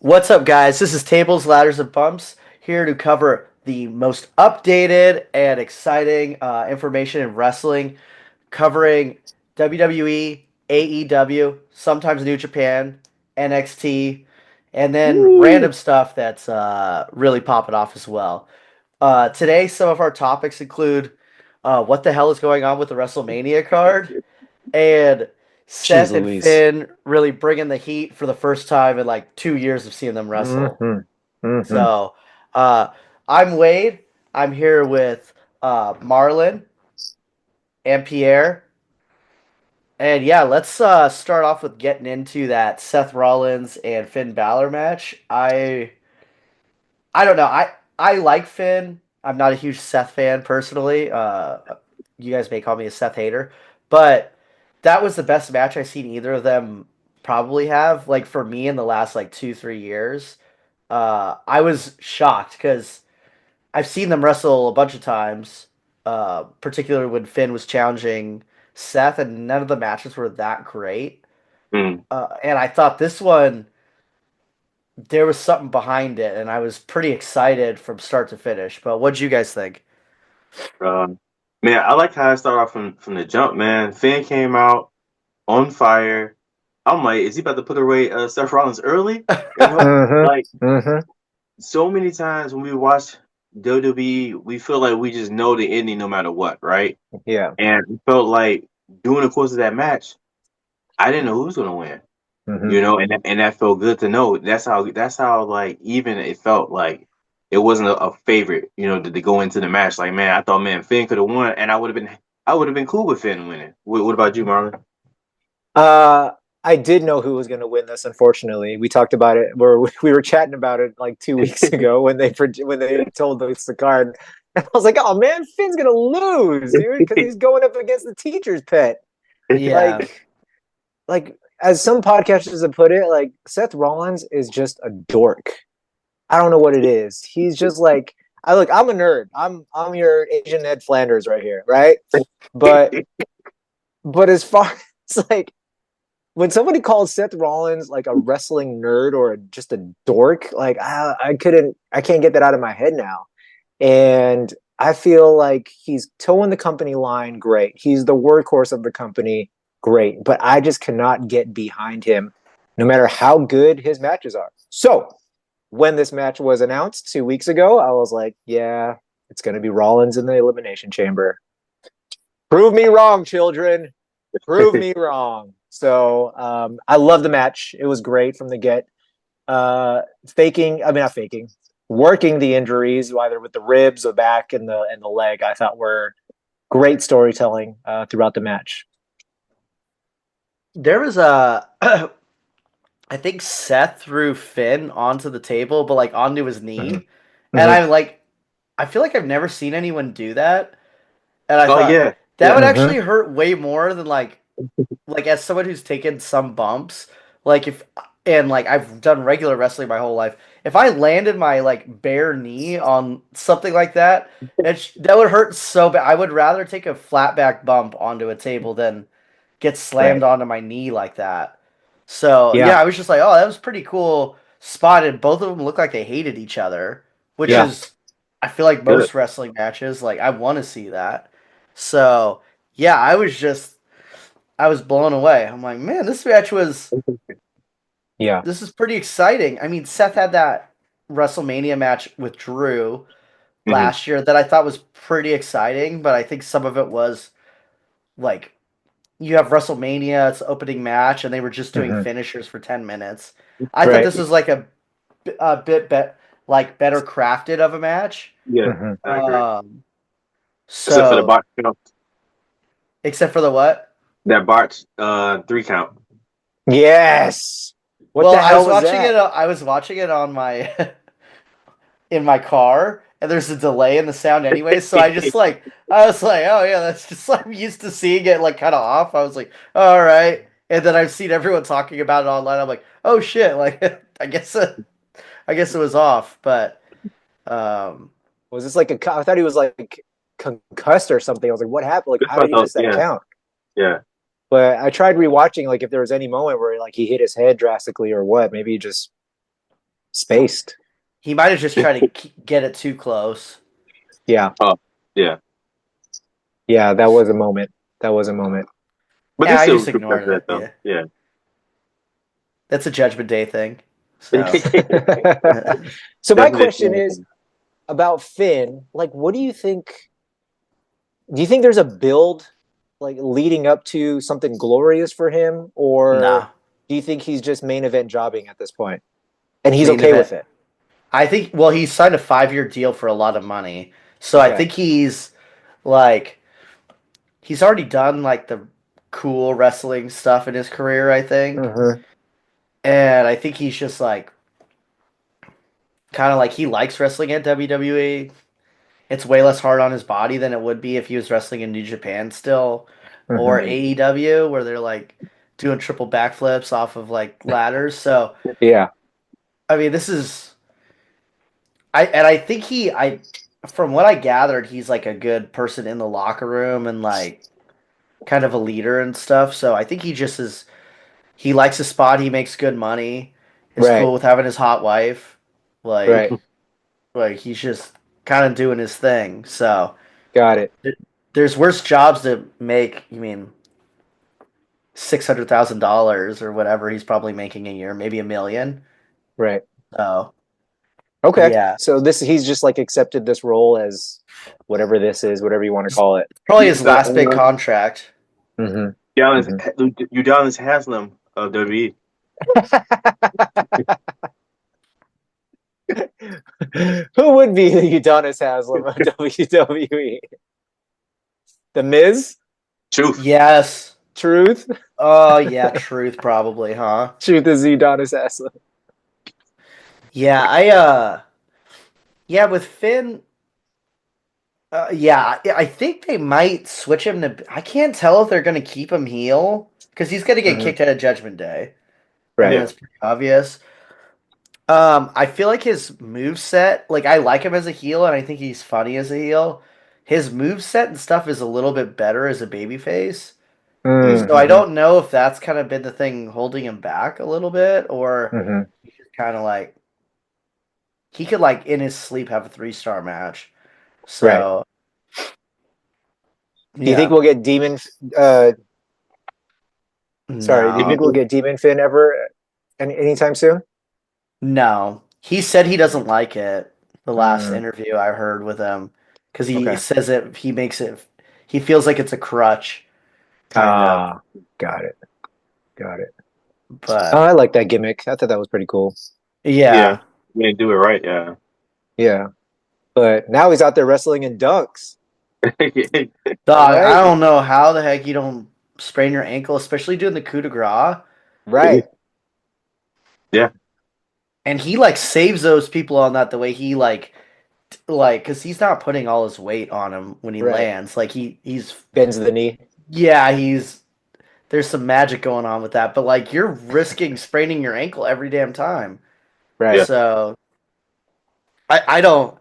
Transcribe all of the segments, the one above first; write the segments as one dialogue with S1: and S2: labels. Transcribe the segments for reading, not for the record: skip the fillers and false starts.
S1: What's up, guys? This is Tables, Ladders, and Bumps here to cover the most updated and exciting information in wrestling, covering WWE, AEW, sometimes New Japan, NXT, and then
S2: Woo!
S1: random stuff that's really popping off as well. Today, some of our topics include what the hell is going on with the WrestleMania card, and
S2: Jeez
S1: Seth and
S2: Louise.
S1: Finn really bringing the heat for the first time in like 2 years of seeing them wrestle.
S2: Mm-hmm. Mm-hmm.
S1: So, uh, I'm Wade. I'm here with Marlon and Pierre. And yeah, let's start off with getting into that Seth Rollins and Finn Balor match. I don't know. I like Finn. I'm not a huge Seth fan personally. You guys may call me a Seth hater, but that was the best match I've seen either of them probably have. Like for me in the last like 2 3 years, I was shocked because I've seen them wrestle a bunch of times. Particularly when Finn was challenging Seth, and none of the matches were that great.
S2: Mm.
S1: And I thought this one there was something behind it, and I was pretty excited from start to finish. But what did you guys think?
S2: Um, Man, I like how I started off from the jump, man. Finn came out on fire. I'm like, is he about to put away Seth Rollins early? Like,
S3: Mm-hmm. Mm-hmm.
S2: so many times when we watch WWE, we feel like we just know the ending no matter what, right?
S3: Yeah.
S2: And it felt like during the course of that match, I didn't know who was going to win.
S3: Mm-hmm.
S2: And that felt good to know. That's how like even it felt like it wasn't a favorite, to go into the match. Like, man, I thought, man, Finn could have won, and I would have been cool with Finn winning. What about you, Marlon?
S3: Uh, I did know who was going to win this. Unfortunately, we talked about it. We were chatting about it like 2 weeks ago when they told us the card. And I was like, "Oh man, Finn's going to lose, dude, because he's going up against the teacher's pet."
S1: Yeah,
S3: Like, like as some podcasters have put it, like Seth Rollins is just a dork. I don't know what it is. He's just like I'm a nerd. I'm your Asian Ned Flanders right here, right? But as far as like when somebody calls Seth Rollins like a wrestling nerd or just a dork, like I can't get that out of my head now. And I feel like he's towing the company line, great. He's the workhorse of the company, great. But I just cannot get behind him, no matter how good his matches are. So when this match was announced 2 weeks ago, I was like, yeah, it's going to be Rollins in the Elimination Chamber. Prove me wrong, children. Prove me wrong. So I love the match. It was great from the get. Not faking, working the injuries, either with the ribs, the back, and the leg. I thought were great storytelling throughout the match.
S1: there was a. I think Seth threw Finn onto the table, but like onto his
S3: Mm-hmm.
S1: knee, and
S3: Mm-hmm.
S1: I feel like I've never seen anyone do that, and I
S2: Oh
S1: thought
S2: yeah,
S1: that
S2: yeah.
S1: would
S3: Mm-hmm.
S1: actually hurt way more than like as someone who's taken some bumps, like if and like I've done regular wrestling my whole life. If I landed my like bare knee on something like that, that would hurt so bad. I would rather take a flat back bump onto a table than get slammed
S3: Right.
S1: onto my knee like that. So
S3: Yeah.
S1: yeah, I was just like, oh, that was pretty cool spot. And both of them look like they hated each other, which
S3: Yeah.
S1: is I feel like
S2: Good.
S1: most wrestling matches. Like I want to see that. So yeah, I was blown away. I'm like, man,
S3: Yeah.
S1: this is pretty exciting. I mean, Seth had that WrestleMania match with Drew
S2: Hmm.
S1: last year that I thought was pretty exciting, but I think some of it was like you have WrestleMania, it's the opening match, and they were just doing
S3: Mm-hmm.
S1: finishers for 10 minutes. I thought
S3: Right.
S1: this was like a bit like better crafted of a match.
S2: Yeah,
S3: Mm-hmm.
S2: I agree. Except for the
S1: So
S2: bot,
S1: except for the what?
S2: that botch 3 count.
S3: Yes. What
S1: Well,
S3: the hell was that?
S1: I was watching it on my in my car, and there's a delay in the sound anyway. So I was like, oh yeah, that's just I'm used to seeing it like kind of off. I was like, all right, and then I've seen everyone talking about it online. I'm like, oh shit, like I guess it was off, but um,
S3: Was this like I thought he was like concussed or something. I was like, what happened? Like, how did he miss that
S2: Yeah,
S3: count?
S2: yeah.
S3: But I tried rewatching, like if there was any moment where like he hit his head drastically or what. Maybe he just spaced.
S1: He might have just tried to get it too close.
S3: Yeah.
S2: Oh, yeah.
S3: Yeah, that was a moment. That was a moment.
S2: But
S1: Yeah,
S2: they
S1: I
S2: still
S1: just
S2: respect
S1: ignored
S2: that
S1: it.
S2: though.
S1: Yeah,
S2: Yeah.
S1: that's a Judgment Day thing. So
S3: So my
S2: Definitely.
S3: question is about Finn. Like, what do you think? Do you think there's a build like leading up to something glorious for him, or
S1: nah,
S3: do you think he's just main event jobbing at this point and he's
S1: main
S3: okay
S1: event.
S3: with it?
S1: I think. Well, he signed a 5-year deal for a lot of money, so I
S3: Okay.
S1: think he's like he's already done like the cool wrestling stuff in his career. I think,
S3: Mm-hmm.
S1: and I think he's just like kind of like he likes wrestling at WWE. It's way less hard on his body than it would be if he was wrestling in New Japan still, or
S3: Mm-hmm.
S1: AEW where they're like doing triple backflips off of like ladders. So
S3: Yeah.
S1: I mean, this is I think I from what I gathered, he's like a good person in the locker room and like kind of a leader and stuff. So I think he just is he likes his spot. He makes good money. Is
S3: Right.
S1: cool with having his hot wife.
S3: Right.
S1: Like he's just kind of doing his thing. So
S3: Got it.
S1: there's worse jobs to make. I mean, $600,000 or whatever he's probably making a year, maybe 1 million.
S3: Right.
S1: So
S3: Okay.
S1: yeah,
S3: So this he's just like accepted this role as whatever this is, whatever you want to call it.
S1: probably
S2: He's
S1: his
S2: the
S1: last big contract.
S3: Mm-hmm.
S2: Udonis,
S3: Mm-hmm.
S2: Udonis Haslam of WWE.
S3: Who would be the Udonis Haslam of WWE? The Miz?
S2: Truth.
S1: Yes.
S3: Truth?
S1: Oh yeah, truth probably, huh?
S3: Truth is Udonis Haslam.
S1: Yeah, yeah, with Finn, yeah, I think they might switch him to. I can't tell if they're gonna keep him heel because he's gonna get
S3: Mm-hmm.
S1: kicked out of Judgment Day. I mean,
S3: Right.
S2: Yeah.
S1: that's pretty obvious. I feel like his move set, like I like him as a heel, and I think he's funny as a heel. His move set and stuff is a little bit better as a babyface. So I
S3: Mm-hmm.
S1: don't know if that's kind of been the thing holding him back a little bit, or
S3: Mm-hmm.
S1: he's just kind of like he could like in his sleep have a 3-star match.
S3: Right.
S1: So
S3: Do you think
S1: yeah,
S3: we'll get Demon? Uh, sorry. Do you think
S1: no,
S3: we'll get Demon Finn ever anytime soon?
S1: no. He said he doesn't like it. The last
S3: Mm,
S1: interview I heard with him, because he
S3: okay.
S1: says it, he makes it, he feels like it's a crutch, kind of.
S3: Ah, got it. Got it. Oh,
S1: But
S3: I like that gimmick. I thought that was pretty cool.
S2: Yeah.
S1: yeah,
S2: Yeah. Do it right. Yeah.
S3: Yeah. But now he's out there wrestling in dunks,
S1: dog, I
S3: right?
S1: don't know how the heck you don't sprain your ankle, especially doing the coup de grace.
S3: Right.
S2: Yeah.
S1: And he like saves those people on that the way he like because he's not putting all his weight on him when he
S3: Right.
S1: lands. Like he's
S3: Bends the knee.
S1: yeah he's there's some magic going on with that. But like you're risking spraining your ankle every damn time.
S2: Yeah.
S3: Right.
S1: So I don't.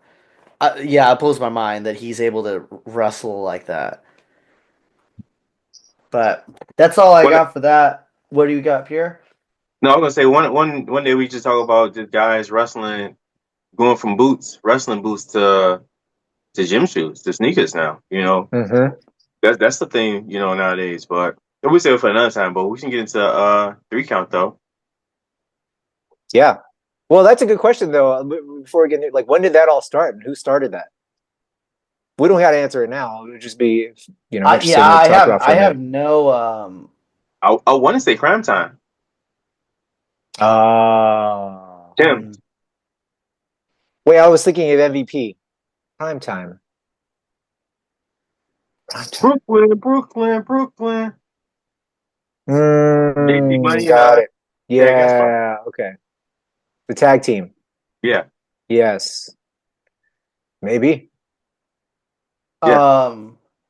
S1: Yeah, it blows my mind that he's able to wrestle like that. But that's all I
S2: One,
S1: got for that. What do you got, Pierre?
S2: no, I'm gonna say one day we just talk about the guys wrestling, going from wrestling boots to gym shoes, to sneakers now.
S3: Mm-hmm.
S2: That's the thing, nowadays. But we save it for another time. But we can get into 3 count though.
S3: Yeah. Well, that's a good question though. Before we get into, like, when did that all start and who started that? We don't got to answer it now. It would just be,
S1: Yeah,
S3: interesting to talk about for
S1: I
S3: a
S1: have
S3: minute.
S1: no
S2: I want to say crime time.
S3: Oh.
S2: Tim,
S3: Wait, I was thinking of MVP. Prime time. Prime time.
S2: Brooklyn. JP Money and
S3: Got it.
S2: Zach Espo.
S3: Yeah. Okay. The tag team.
S2: Yeah,
S3: Yes. Maybe.
S2: yeah.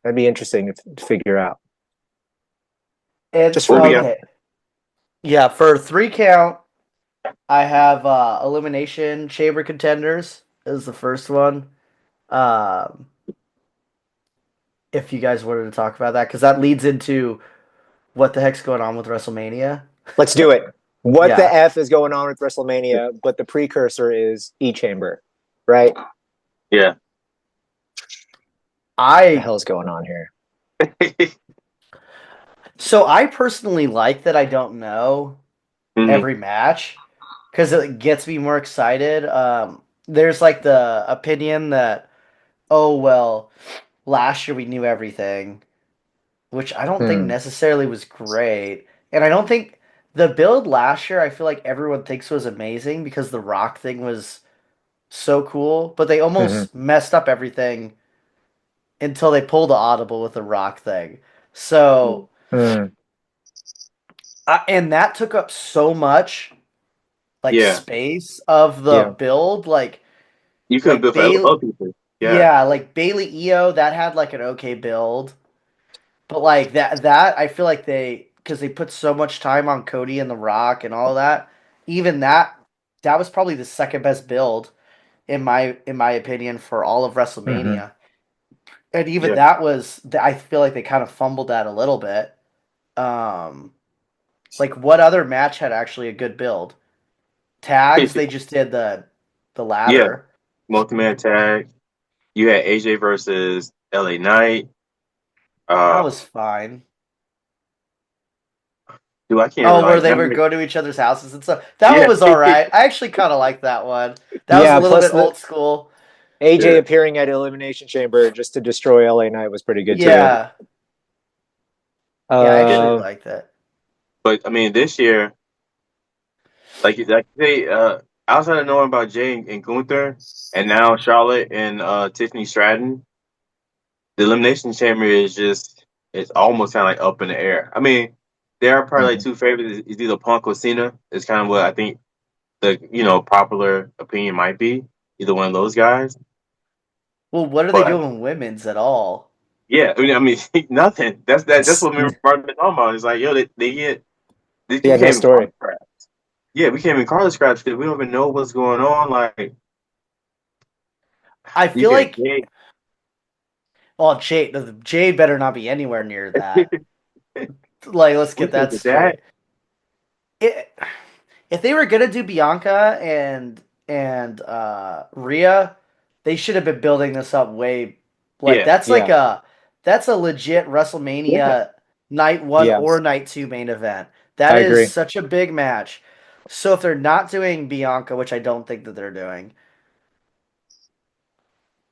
S3: That'd be interesting to figure out.
S1: and
S3: Just for
S2: What we
S3: me.
S2: got?
S1: okay. Yeah, for 3 count, I have Elimination Chamber Contenders is the first one. Um, if you guys wanted to talk about that, because that leads into what the heck's going on with WrestleMania.
S3: Let's do it. what the
S1: Yeah.
S3: F is going on with WrestleMania, but the precursor is E-Chamber, right? What
S2: Yeah.
S3: the
S1: I
S3: hell's going on here?
S1: so I personally like that I don't know
S2: Mhm.
S1: every match because it gets me more excited. There's like the opinion that, oh well, last year we knew everything, which I don't think
S3: Hmm.
S1: necessarily was great. And I don't think the build last year, I feel like everyone thinks was amazing because the Rock thing was so cool, but they
S3: Hmm.
S1: almost messed up everything until they pulled the audible with the Rock thing. So,
S3: Hmm.
S1: and that took up so much like
S2: Yeah.
S1: space of the
S3: Yeah.
S1: build,
S2: You couldn't
S1: like
S2: build for
S1: Bailey,
S2: other people. Yeah.
S1: yeah, like Bailey EO that had like an okay build. But like that I feel like because they put so much time on Cody and The Rock and all of that, even that was probably the second best build in my opinion for all of
S3: Hmm.
S1: WrestleMania. And even
S2: Yeah.
S1: that was I feel like they kind of fumbled that a little bit. Um like what other match had actually a good build? Tags, they just did the
S2: Yeah.
S1: ladder.
S2: Multi-man tag. You had AJ versus LA Knight.
S1: That
S2: Uh,
S1: was fine.
S2: dude, I can't
S1: Oh, where
S2: like
S1: they
S2: now.
S1: would go to each other's houses and stuff. That one
S2: Yeah.
S1: was all right. I actually kind of like that one. That was a
S3: Yeah.
S1: little
S3: Plus
S1: bit
S3: the
S1: old school.
S3: AJ
S2: Yeah.
S3: appearing at Elimination Chamber just to destroy LA Knight was pretty good too.
S1: Yeah. Yeah, I
S2: Yeah.
S1: actually
S3: Uh,
S1: like that.
S2: But I mean, this year, like they outside of knowing about Jay and Gunther, and now Charlotte and Tiffany Stratton, the Elimination Chamber is just it's almost kind of like up in the air. I mean, there are probably like
S3: mhm.
S2: two favorites. It's either Punk or Cena. Is kind of what I think the popular opinion might be. Either one of those guys.
S1: Well, what are they
S2: But
S1: doing with women's at all?
S2: yeah, I mean nothing. That's what we were talking about. It's like yo, they
S3: Yeah, no
S2: became car
S3: story.
S2: scraps. Yeah, we became car scraps because we don't even know what's going on. Like
S1: I
S2: you
S1: feel
S2: get
S1: like,
S2: Jay.
S1: well, Jade better not be anywhere near that. Like, let's
S2: We
S1: get
S2: can't
S1: that
S2: get that.
S1: straight. It, if they were gonna do Bianca and Rhea, they should have been building this up way like
S2: Yeah,
S3: Yeah.
S1: that's a legit
S2: yeah,
S1: WrestleMania night one
S3: Yeah.
S1: or night two main event. That
S3: I
S1: is
S3: agree.
S1: such a big match. So if they're not doing Bianca, which I don't think that they're doing,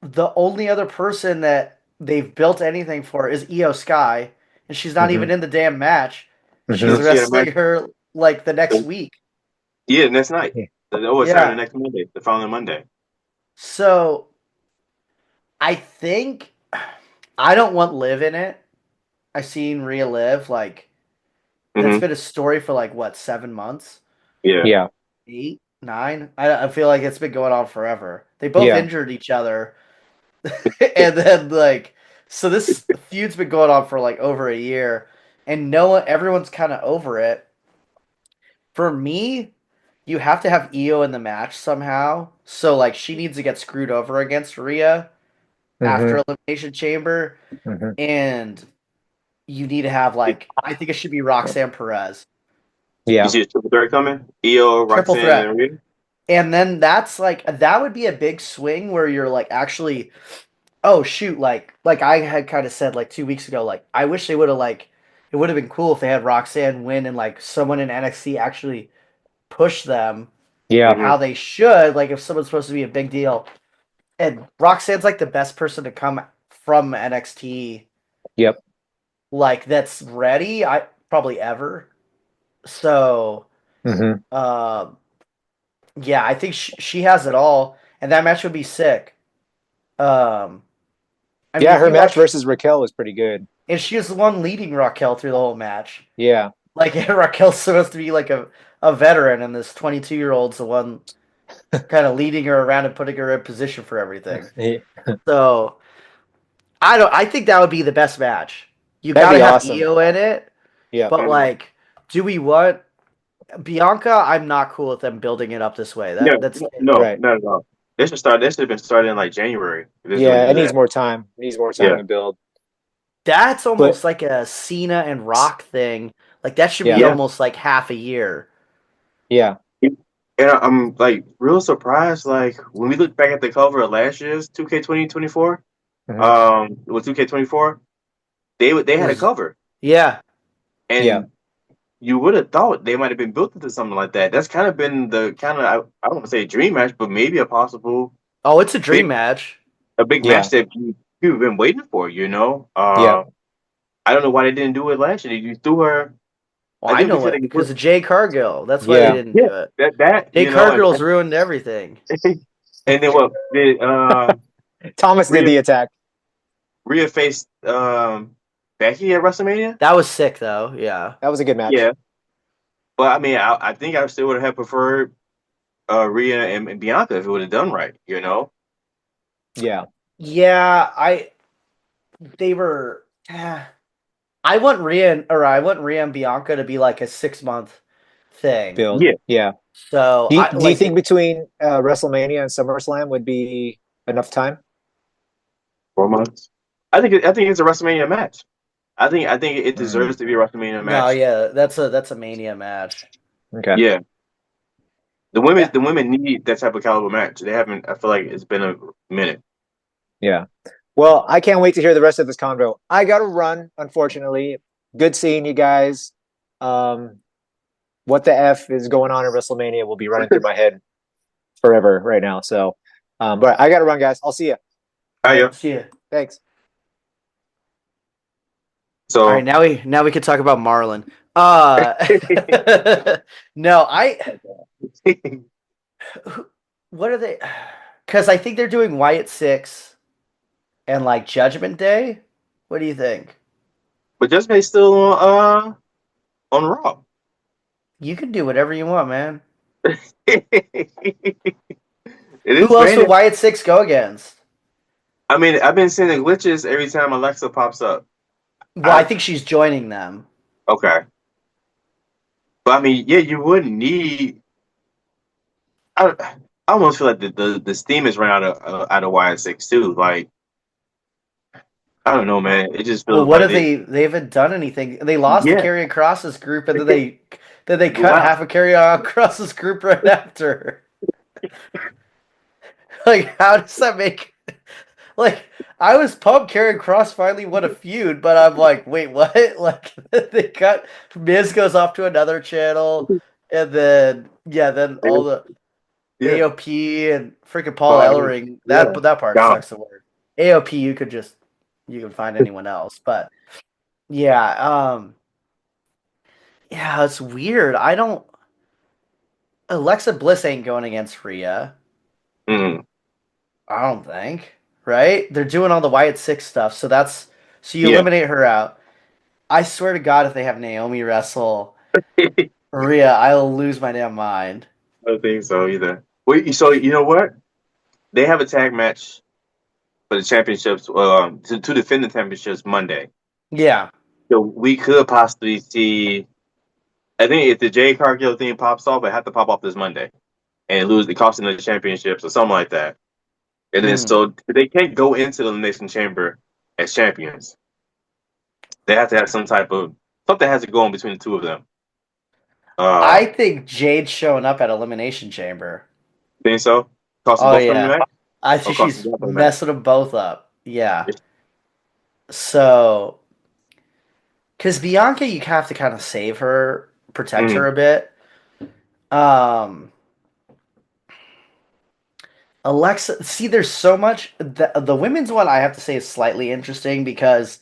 S1: the only other person that they've built anything for is Io Sky, and she's not
S3: Hmm.
S1: even in the damn match.
S3: Hmm.
S1: She's
S2: she had a match.
S1: wrestling her like the next week.
S2: Yeah, next night.
S3: Yeah.
S2: Oh, it's Saturday
S1: Yeah.
S2: next Monday, the following Monday.
S1: So I think I don't want Liv in it. I seen Rhea Liv like that's
S2: Hmm.
S1: been a story for like what 7 months,
S2: Yeah,
S3: Yeah.
S1: 8, 9. I feel like it's been going on forever. They both
S3: Yeah.
S1: injured each other, and then like so this feud's been going on for like over a year, and no one, everyone's kind of over it. For me, you have to have Io in the match somehow. So like she needs to get screwed over against Rhea
S3: Hmm.
S1: after Elimination Chamber,
S3: Hmm.
S1: and you need to have like I think it should be Roxanne Perez.
S2: you
S3: Yeah.
S2: see a triple threat coming? Io,
S1: Triple
S2: Roxanne,
S1: threat.
S2: and Rhea.
S1: And then that's like that would be a big swing where you're like actually oh shoot like I had kind of said like 2 weeks ago like I wish they would have like it would have been cool if they had Roxanne win and like someone in NXT actually push them
S3: Yeah.
S2: Hmm.
S1: how they should like if someone's supposed to be a big deal and Roxanne's like the best person to come from NXT
S3: Yep.
S1: like that's ready I probably ever so
S3: Hmm.
S1: um yeah I think she has it all and that match would be sick um I mean
S3: Yeah.
S1: if
S3: Her
S1: you
S3: match
S1: watch
S3: versus Raquel was pretty good.
S1: and she was the one leading Raquel through the whole match
S3: Yeah.
S1: like Raquel's supposed to be like a veteran and this 22-year-old's the one kind of leading her around and putting her in position for everything so I think that would be the best match. You
S3: That'd
S1: got to
S3: be
S1: have
S3: awesome.
S1: Io in it,
S3: Yeah.
S1: but like, do we want Bianca? I'm not cool with them building it up this way.
S2: No,
S1: That's
S2: no,
S3: Right.
S2: not at all. They should start. They should have been started in like January. If they're going
S3: Yeah.
S2: to
S3: It
S2: do
S3: needs
S2: that.
S3: more time. It needs more time
S2: Yeah,
S3: to build.
S1: that's
S3: But
S1: almost like a Cena and Rock thing. Like that should
S3: yeah.
S1: be
S2: yeah,
S1: almost like half a year.
S3: Yeah.
S2: And I'm like real surprised. Like when we look back at the cover of last year's 2K 2024,
S3: Mhm.
S2: with 2K24, they
S1: It
S2: had a
S1: was,
S2: cover,
S1: yeah.
S3: Yeah.
S2: and you would have thought they might have been built into something like that. That's kind of been the kind of I don't want to say dream match, but maybe a possible
S1: Oh, it's a dream
S2: big
S1: match.
S2: a big
S3: Yeah.
S2: match that you've been waiting for. You know,
S3: Yeah.
S2: I don't know why they didn't do it last year. You threw her.
S1: Well,
S2: I
S1: I
S2: think we
S1: know
S2: said they
S1: it
S2: could
S1: because
S2: put
S1: of Jay Cargill. That's why they
S3: Yeah.
S1: didn't
S2: yeah
S1: do it.
S2: that
S1: Jay
S2: you know, and
S1: Cargill's ruined everything.
S2: and then what did
S3: Thomas did
S2: Rhea
S3: the attack.
S2: Rhea faced Becky at WrestleMania?
S1: That was sick, though. Yeah.
S3: That was a good match.
S2: Yeah, but I mean, I think I still would have preferred Rhea and Bianca if it would have done right. You know?
S3: Yeah.
S1: Yeah, they were. I want Rhea and Bianca to be like a 6 month thing.
S3: Build.
S2: Yeah,
S3: Yeah.
S1: So I
S3: Do you
S1: like
S3: think between WrestleMania and SummerSlam would be enough time?
S2: 4 months. I think it's a WrestleMania match. I think it deserves to be a WrestleMania
S1: no,
S2: match.
S1: yeah, that's a Mania match.
S3: Okay.
S2: Yeah,
S1: Yeah.
S2: the women need that type of caliber match. They haven't. I feel like it's been a minute.
S3: Yeah. Well, I can't wait to hear the rest of this convo. I got to run, unfortunately. Good seeing you guys. Um, what the F is going on in WrestleMania will be running through my head forever right now. So, but I got to run, guys. I'll see you.
S1: All
S2: Oh
S1: right,
S2: yeah.
S1: see ya.
S3: Thanks.
S1: All right,
S2: So
S1: now we can talk about Marlon. No, what are they? Because I think they're doing Wyatt 6 and like Judgment Day. What do you think?
S2: but Just May still on Raw.
S1: You can do whatever you want, man.
S2: It
S1: Who
S2: is
S1: else would
S2: raining.
S1: Wyatt 6 go against?
S2: I mean, I've been seeing the glitches every time Alexa pops up.
S1: Well, I
S2: I
S1: think she's joining them.
S2: okay, but I mean, yeah, you wouldn't need. I almost feel like the steam is run out of YS6 too. Like I don't know, man. It just
S1: Well,
S2: feels
S1: what
S2: like
S1: have they haven't done anything. They lost to
S2: yeah,
S1: Karrion Cross's group, and then they cut
S2: wow,
S1: half of Karrion Cross's group right after. Like, how does that make? Like, I was pumped Karrion Cross finally won a feud, but I'm like, wait, what? Like, they cut Miz goes off to another channel, and then then all the
S2: yeah,
S1: AOP and freaking Paul
S2: fine.
S1: Ellering.
S2: Yeah,
S1: That part
S2: gone.
S1: sucks to work. AOP, you can find anyone else, but yeah, yeah, it's weird. I don't. Alexa Bliss ain't going against Rhea.
S2: Mm,
S1: I don't think. Right? They're doing all the Wyatt Six stuff, so you
S2: yeah,
S1: eliminate her out. I swear to God, if they have Naomi wrestle Rhea, I'll lose my damn mind.
S2: I don't think so either. Wait, so you know what? They have a tag match for the championships, to defend the championships Monday.
S1: Yeah.
S2: So we could possibly see. I think if the Jay Cargill thing pops off, it have to pop off this Monday and lose the cost in the championships or something like that. And then
S1: Hmm.
S2: so they can't go into the elimination chamber as champions. They have to have some type of something has to go in between the two of them.
S1: I
S2: Uh,
S1: think Jade's showing up at Elimination Chamber.
S2: think so? Costing
S1: Oh
S2: both of them the
S1: yeah.
S2: match
S1: I
S2: or
S1: think
S2: costing
S1: she's
S2: both of them the match?
S1: messing them both up. Yeah. So, because Bianca, you have to kind of save her, protect her
S2: Mm,
S1: a bit. Um, Alexa, see, there's so much. The women's one I have to say is slightly interesting because,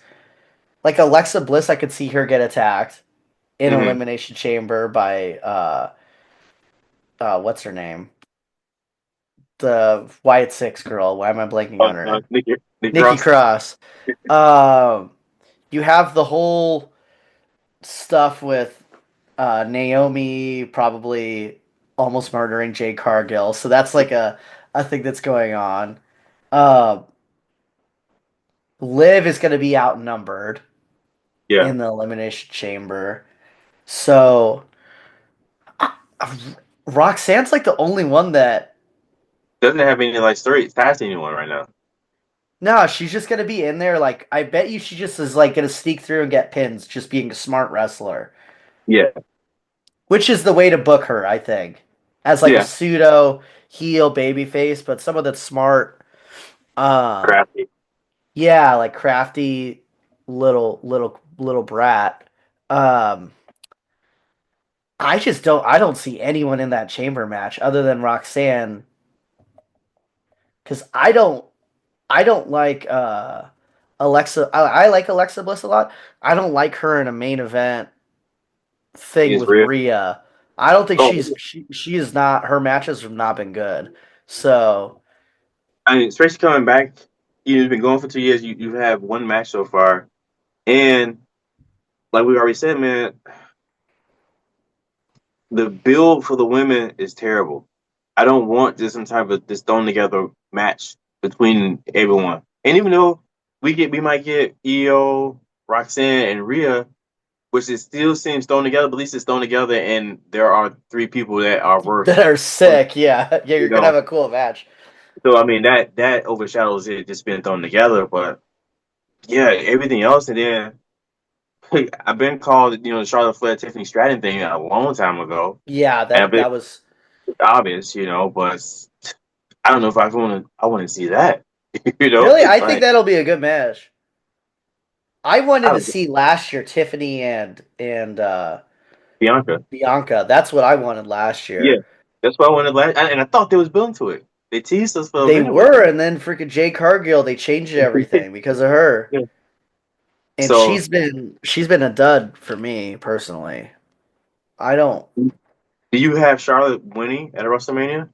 S1: like Alexa Bliss, I could see her get attacked in
S2: mm-hmm.
S1: Elimination Chamber by what's her name? The Wyatt Six girl. Why am I blanking on her name?
S2: Nikki
S1: Nikki
S2: Cross.
S1: Cross. Um, you have the whole stuff with Naomi probably almost murdering Jade Cargill, so that's like a thing that's going on. Uh, Liv is going to be outnumbered
S2: Yeah,
S1: in the elimination chamber, so uh, Roxanne's like the only one that.
S2: doesn't have any like story past anyone right now.
S1: No, she's just gonna be in there. Like, I bet you she just is like gonna sneak through and get pins, just being a smart wrestler.
S2: Yeah,
S1: which is the way to book her, I think, as like a
S2: Yeah,
S1: pseudo heel babyface, but someone that's smart. Um,
S2: crafty.
S1: yeah, like crafty little brat. Um, I don't see anyone in that chamber match other than Roxanne because I don't like Alexa. I like Alexa Bliss a lot. I don't like her in a main event thing
S2: He's
S1: with
S2: real.
S1: Rhea. I don't think
S2: Oh,
S1: she is not her matches have not been good. So
S2: I mean, especially coming back, you've been going for 2 years. You have one match so far, and like we already said, man, the build for the women is terrible. I don't want just some type of this thrown together match between everyone. And even though we might get EO, Roxanne, and Rhea, which it still seems thrown together, but at least it's thrown together, and there are three people that are worth,
S1: that are sick. Yeah, yeah,
S2: you
S1: you're gonna have
S2: know.
S1: a cool match.
S2: So I mean that overshadows it just being thrown together. But yeah, everything else, and then I've been called, the Charlotte Flair Tiffany Stratton thing a long time ago,
S1: Yeah,
S2: and I've been
S1: that was
S2: obvious, but I don't know if I want to see that.
S1: really.
S2: It's
S1: I think
S2: like
S1: that'll be a good match. I
S2: I
S1: wanted to
S2: don't
S1: see last year Tiffany and
S2: Bianca.
S1: Bianca. That's what I wanted last
S2: Yeah,
S1: year.
S2: that's why I wanted last, and I thought they was building to it. They teased us for a
S1: They
S2: minute with
S1: were, and then freaking Jay Cargill, they changed
S2: it.
S1: everything because of her.
S2: Yeah.
S1: And
S2: So,
S1: she's been a dud for me personally. I don't.
S2: do you have Charlotte winning at a WrestleMania?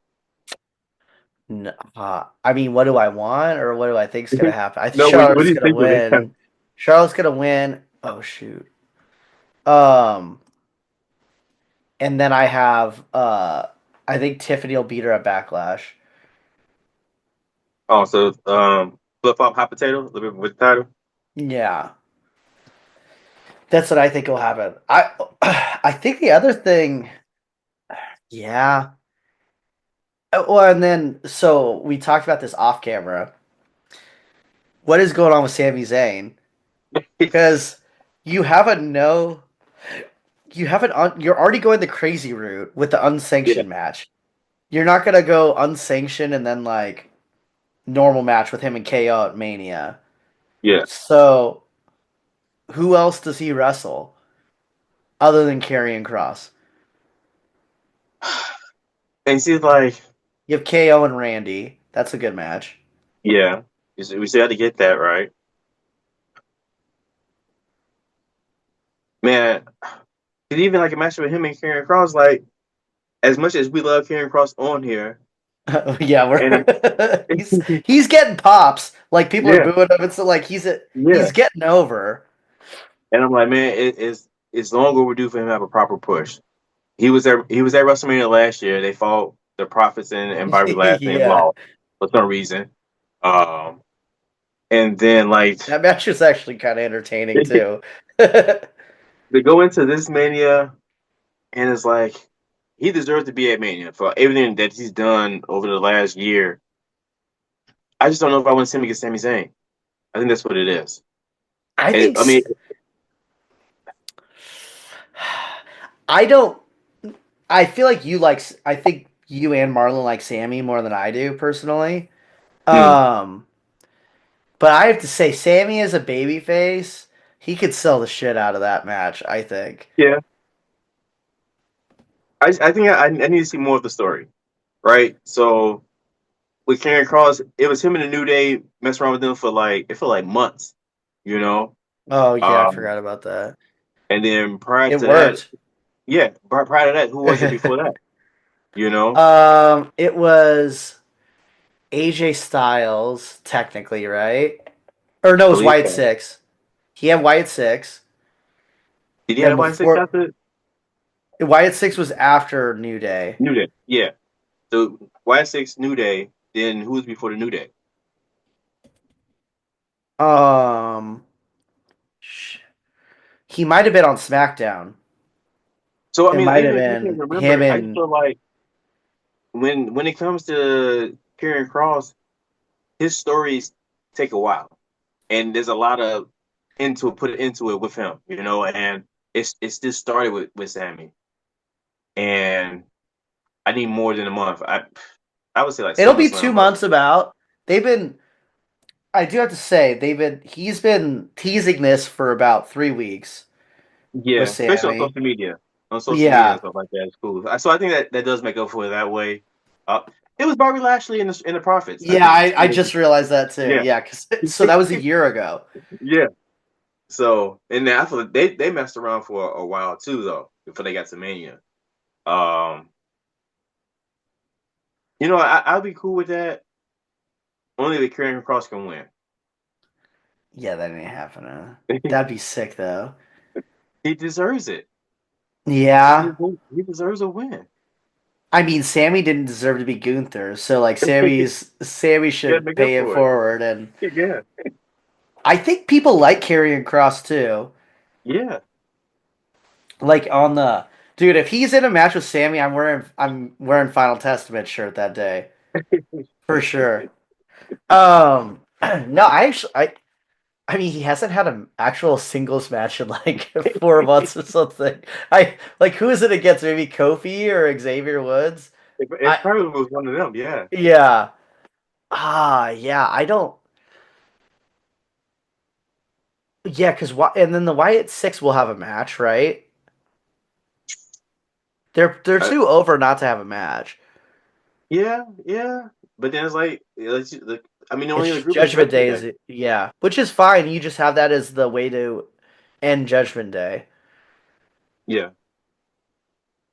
S1: I mean, what do I want or what do I think is gonna happen? I think
S2: No, what do
S1: Charlotte's
S2: you
S1: gonna
S2: think will make
S1: win. Charlotte's gonna win. Oh shoot. Um, and then I think Tiffany will beat her at Backlash.
S2: Oh, so flip flop hot potato, a little bit with the title.
S1: Yeah, that's what I think will happen. I think the other thing, yeah. Well, and then so we talked about this off camera. What is going on with Sami Zayn? Because you have a no, you have you're already going the crazy route with the
S2: Yeah,
S1: unsanctioned match. You're not gonna go unsanctioned and then like normal match with him and KO at Mania.
S2: yeah.
S1: So who else does he wrestle other than Karrion Cross?
S2: And she's like,
S1: You have KO and Randy. That's a good match.
S2: yeah, we still had to get that right, man. And even like a match with him and Karen Cross, like as much as we love Karen Cross on here,
S1: Yeah,
S2: and
S1: he's getting pops. Like people are
S2: yeah,
S1: booing him. It's like
S2: yeah,
S1: he's getting over.
S2: and I'm like, man, it's long overdue for him to have a proper push. He was at WrestleMania last year. They fought the Prophets and Bobby Lashley and
S1: Yeah,
S2: lost for some reason. Um, and then like
S1: that match was actually kind of entertaining
S2: they
S1: too.
S2: go into this Mania, and it's like he deserves to be at Mania for everything that he's done over the last year. I just don't know if I want to see him against Sami Zayn. I think that's what it is.
S1: I
S2: And,
S1: think
S2: I mean,
S1: I don't. I feel like you like. I think you and Marlon like Sammy more than I do personally.
S2: hmm,
S1: Um, but I have to say, Sammy as a babyface, he could sell the shit out of that match. I think.
S2: yeah, I think I need to see more of the story, right? So with Karen Cross, it was him and the New Day messing around with them for like it felt like months, you know.
S1: Oh yeah, I
S2: Um,
S1: forgot about that.
S2: and then prior
S1: It
S2: to that,
S1: worked.
S2: yeah, prior to that, who was it before that? You know,
S1: It was AJ Styles, technically, right? Or no, it was
S2: believe
S1: Wyatt
S2: so.
S1: Six. He had Wyatt Six.
S2: Did he
S1: Then
S2: have one six
S1: before
S2: after
S1: Wyatt Six was after New Day.
S2: New Day? Yeah. So Y6 New Day. Then who was before the New Day?
S1: Um, sh- he might have been on SmackDown.
S2: So I
S1: It
S2: mean,
S1: might have
S2: even if you can't
S1: been him
S2: remember, I just
S1: and
S2: feel like when it comes to Karrion Cross, his stories take a while, and there's a lot of into put into it with him, and it's just started with Sammy. and I need more than a month. I would say like
S1: It'll be 2
S2: SummerSlam.
S1: months about. They've been I do have to say he's been teasing this for about 3 weeks with
S2: Yeah, especially on
S1: Sammy.
S2: social media. On social media and
S1: Yeah.
S2: stuff like that. It's cool. So I think that does make up for it that way. Uh, it was Bobby Lashley in the Profits, I
S1: Yeah,
S2: think.
S1: I just realized that too.
S2: Yeah,
S1: Yeah, so that was a year ago.
S2: yeah. So and then I feel like they messed around for a while too, though, before they got to Mania. Um, I'll be cool with that. Only the Karrion Cross can win.
S1: Yeah, that ain't happening. That'd be sick though.
S2: He deserves it.
S1: Yeah.
S2: He deserves a win.
S1: I mean, Sammy didn't deserve to be Gunther, so like Sammy
S2: Yeah,
S1: should
S2: make up
S1: pay it
S2: for it.
S1: forward, and
S2: Yeah,
S1: I think people like Karrion Cross too.
S2: yeah.
S1: Like on the dude, if he's in a match with Sammy, I'm wearing Final Testament shirt that day for sure. No, I mean he hasn't had an actual singles match in like 4 months or something. I like who is it against? Maybe Kofi or Xavier Woods.
S2: It
S1: I
S2: probably was one of them. Yeah.
S1: yeah. Yeah. I don't. Yeah, because and then the Wyatt Six will have a match, right? They're
S2: Uh,
S1: too over not to have a match.
S2: yeah, yeah. But then I mean, the only
S1: It's
S2: other group is
S1: Judgment
S2: Judgment
S1: Day
S2: Day.
S1: is yeah, which is fine. You just have that as the way to end Judgment Day.
S2: Yeah.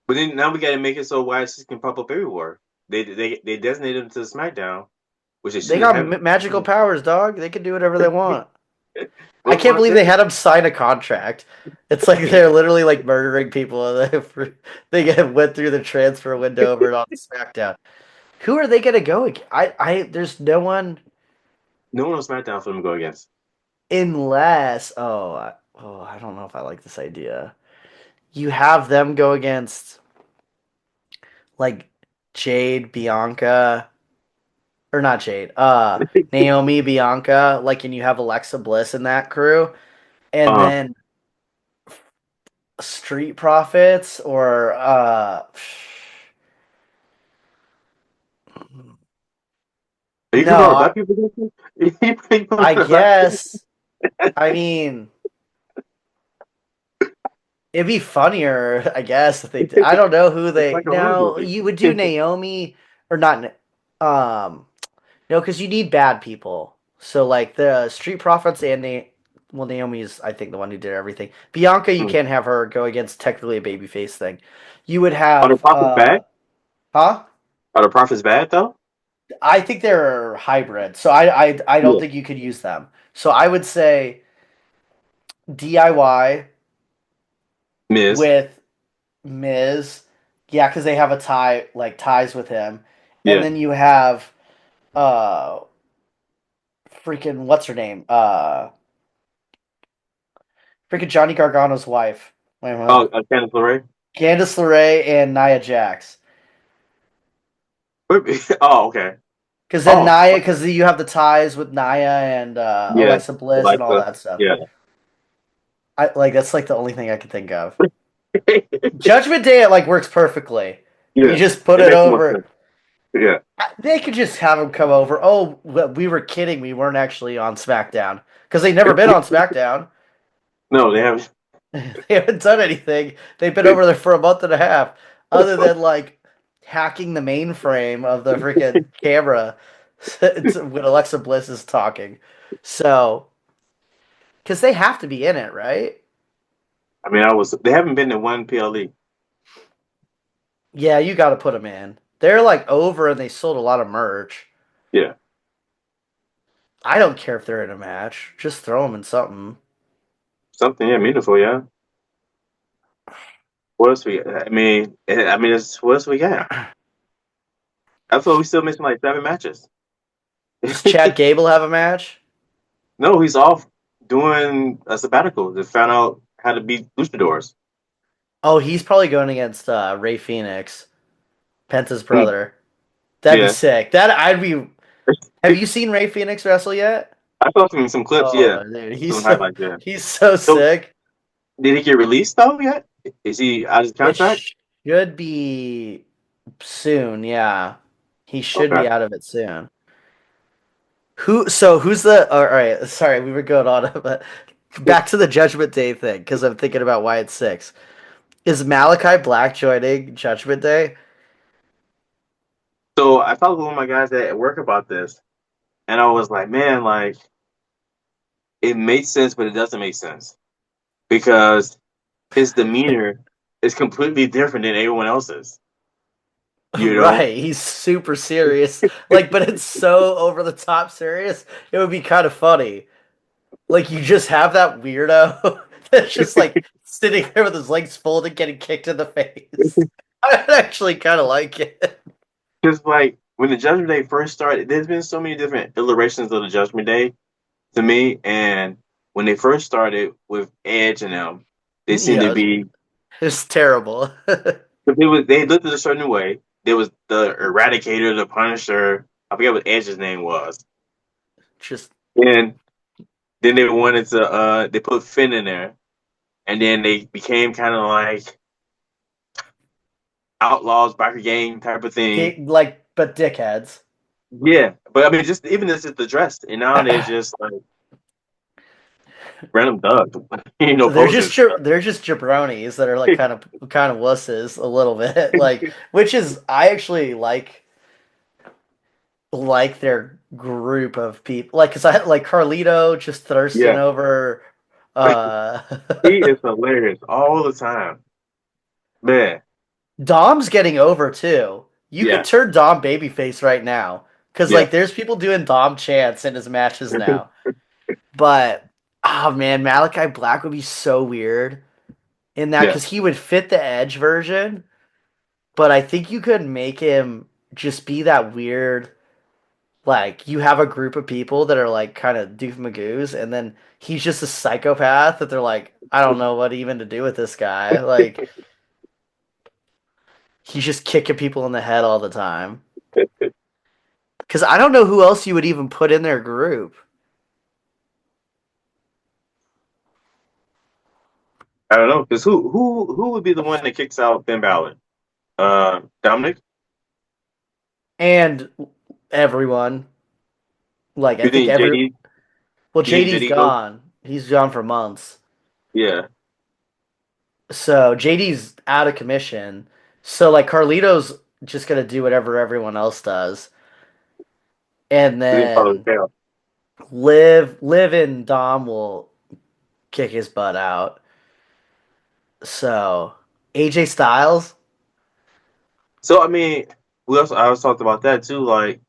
S2: But then now we got to make it so Wyatt can pop up everywhere. They designated him to SmackDown, which they
S1: They
S2: shouldn't
S1: got
S2: have.
S1: magical powers, dog. They can do whatever they want. I
S2: That's
S1: can't
S2: what I'm
S1: believe they
S2: saying.
S1: had him sign a contract. It's like they're literally like murdering people. Went through the transfer window over on SmackDown. Who are they gonna go? There's no one
S2: No one on SmackDown for them to go against.
S1: unless I don't know if I like this idea. You have them go against like Jade, Bianca, or not Jade, Naomi, Bianca, like, and you have Alexa Bliss in that crew, and
S2: Uh,
S1: then Street Profits or
S2: you can put our
S1: no,
S2: black people against them. You put
S1: I
S2: our black people.
S1: guess. I mean, it'd be funnier, I guess, if they did. I don't know who
S2: It's
S1: they.
S2: like a horror
S1: No,
S2: movie.
S1: you would do Naomi or not. No, because you need bad people. So like the Street Profits and Naomi's I think the one who did everything. Bianca, you
S2: Hmm.
S1: can't have her go against technically a babyface thing. You would
S2: Are the
S1: have
S2: profits bad?
S1: huh?
S2: Are the profits bad though?
S1: I think they're hybrid. So I don't
S2: Yeah.
S1: think you could use them. So I would say DIY
S2: Miz.
S1: with Miz. Yeah, because they have a ties with him. And
S2: Yeah.
S1: then you have uh freaking what's her name? Freaking Johnny Gargano's wife. Wait a minute.
S2: Oh, Candice LeRae.
S1: Candice LeRae and Nia Jax.
S2: Oh, okay.
S1: Because then
S2: Oh,
S1: Nia, because you have the ties with Nia and
S2: yeah.
S1: Alexa Bliss and all
S2: Alexa.
S1: that stuff.
S2: Yeah.
S1: I like that's like the only thing I can think of. Judgment Day it like works perfectly. You
S2: Yeah.
S1: just put
S2: It
S1: it
S2: makes more
S1: over.
S2: sense. Yeah.
S1: They could just have him come over. Oh, we were kidding. We weren't actually on SmackDown because they've never been on SmackDown.
S2: No, they haven't.
S1: They haven't done anything. They've been over there for a month and a half, other than like hacking the mainframe of the freaking camera when Alexa Bliss is talking. So, because they have to be in it, right?
S2: I mean, they haven't been to one PLE.
S1: Yeah, you got to put them in. They're like over and they sold a lot of merch.
S2: Yeah.
S1: I don't care if they're in a match. Just throw them in something.
S2: Something, yeah, meaningful, yeah. What else we what else we got? I thought we still missing like 7 matches.
S1: Does Chad Gable have a match?
S2: No, he's off doing a sabbatical to find out how to beat luchadors.
S1: Oh, he's probably going against Ray Phoenix, Penta's
S2: Hmm.
S1: brother. That'd be
S2: Yeah.
S1: sick. That I'd be. Have you seen Ray Phoenix wrestle yet?
S2: I saw some clips, yeah.
S1: Oh, dude,
S2: Some highlights, yeah.
S1: he's so
S2: So
S1: sick.
S2: did he get released though yet? Is he out of his
S1: It
S2: contract?
S1: should be soon. Yeah, he should
S2: Okay.
S1: be out of it soon. Who? So who's the? All right. Sorry, we were going on, but back to the Judgment Day thing because I'm thinking about why it's six. Is Malachi Black joining Judgment Day?
S2: So I talked with one of my guys at work about this, and I was like, man, like it makes sense, but it doesn't make sense because his demeanor is completely different than everyone else's. You know?
S1: Right, he's super serious. Like, but it's so over the top serious. It would be kind of funny. Like, you just have that weirdo that's just like sitting there with his legs folded, getting kicked in the face. I actually kind of like it.
S2: Because like when the Judgment Day first started, there's been so many different iterations of the Judgment Day to me, and when they first started with Edge and them, they seemed to
S1: Yeah,
S2: be
S1: it's terrible.
S2: they looked a certain way. There was the Eradicator, the Punisher. I forget what Edge's name was,
S1: Just
S2: and then they wanted to they put Finn in there, and then they became kind of like outlaws, biker gang type of thing.
S1: like, but dickheads.
S2: Yeah, but I mean, just even this is the dress, and now they're just like random thugs, posers.
S1: They're just jabronis that are like kind of wusses a little bit. Like, which is I actually like their group of people. Like, cause I like Carlito just thirsting
S2: Yeah,
S1: over. Uh,
S2: he is hilarious all the time, man.
S1: Dom's getting over too. You could
S2: Yeah,
S1: turn Dom babyface right now, cause
S2: yeah,
S1: like there's people doing Dom chants in his matches now. But oh man, Malachi Black would be so weird in that
S2: yeah.
S1: because he would fit the Edge version, but I think you could make him just be that weird. Like you have a group of people that are like kind of doofmagoos, and then he's just a psychopath that they're like, I don't know what even to do with this guy. Like he's just kicking people in the head all the time. Because I don't know who else you would even put in their group.
S2: I don't know because who would be the one that kicks out Finn Balor? Dominic.
S1: And everyone, like I
S2: You
S1: think
S2: think JD?
S1: well,
S2: You think
S1: JD's
S2: JD goes?
S1: gone. He's gone for months.
S2: Yeah,
S1: So JD's out of commission. So like Carlito's just gonna do whatever everyone else does, and
S2: he didn't follow the
S1: then
S2: tail.
S1: Live and Dom will kick his butt out. So AJ Styles
S2: So I mean, we also I was talked about that too. Like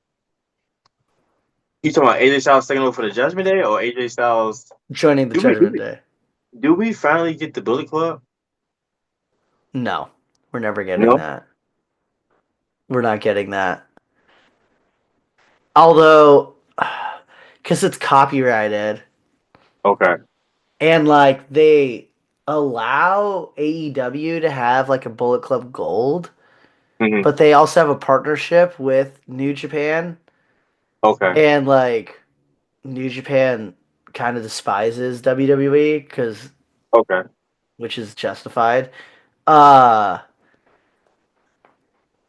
S2: you talking about AJ Styles taking over for the Judgment Day or AJ Styles?
S1: joining the
S2: Do we do
S1: Judgment
S2: we,
S1: Day.
S2: do we finally get the Bullet Club?
S1: No, we're never getting
S2: No.
S1: that. We're not getting that. Although, because it's copyrighted
S2: Okay.
S1: and like they allow AEW to have like a Bullet Club Gold,
S2: Hmm.
S1: but they also have a partnership with New Japan,
S2: Okay.
S1: and like New Japan kind of despises WWE because
S2: Okay.
S1: which is justified. Uh,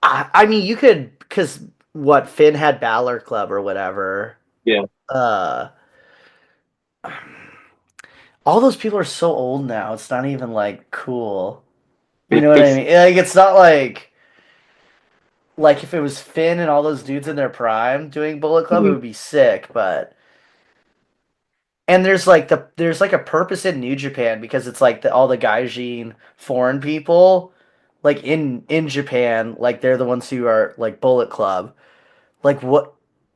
S1: I mean, you could because what Finn had Balor Club or whatever.
S2: Yeah.
S1: Uh, all those people are so old now. It's not even like cool. You know what I mean? Like it's not like if it was Finn and all those dudes in their prime doing Bullet Club, it
S2: Mhm.
S1: would be sick. But and there's like a purpose in New Japan because it's like all the gaijin foreign people like in Japan, like they're the ones who are like Bullet Club. Like what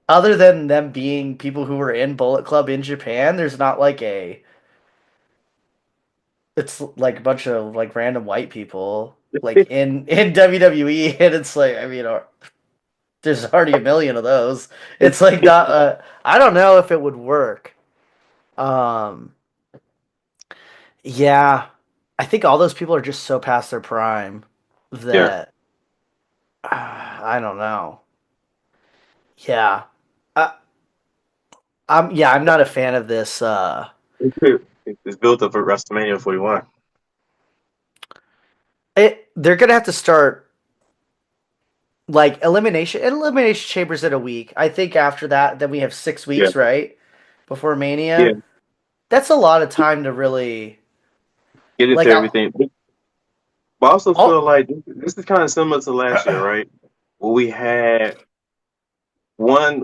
S1: other than them being people who were in Bullet Club in Japan, there's not like a it's like a bunch of like random white people like in WWE and it's like I mean there's already a million of those. It's like not I don't know if it would work. Um yeah, I think all those people are just so past their prime
S2: Yeah.
S1: that I don't know. Yeah. I, I'm not a fan of this
S2: It's built up for WrestleMania 41.
S1: they're gonna have to start like elimination chambers in a week. I think after that, then we have 6 weeks,
S2: Yeah,
S1: right? Before
S2: yeah.
S1: Mania. That's a lot of time to really
S2: Get into
S1: like
S2: everything. But I also feel
S1: I'll
S2: like this is kind of similar to last year, right? Where we had one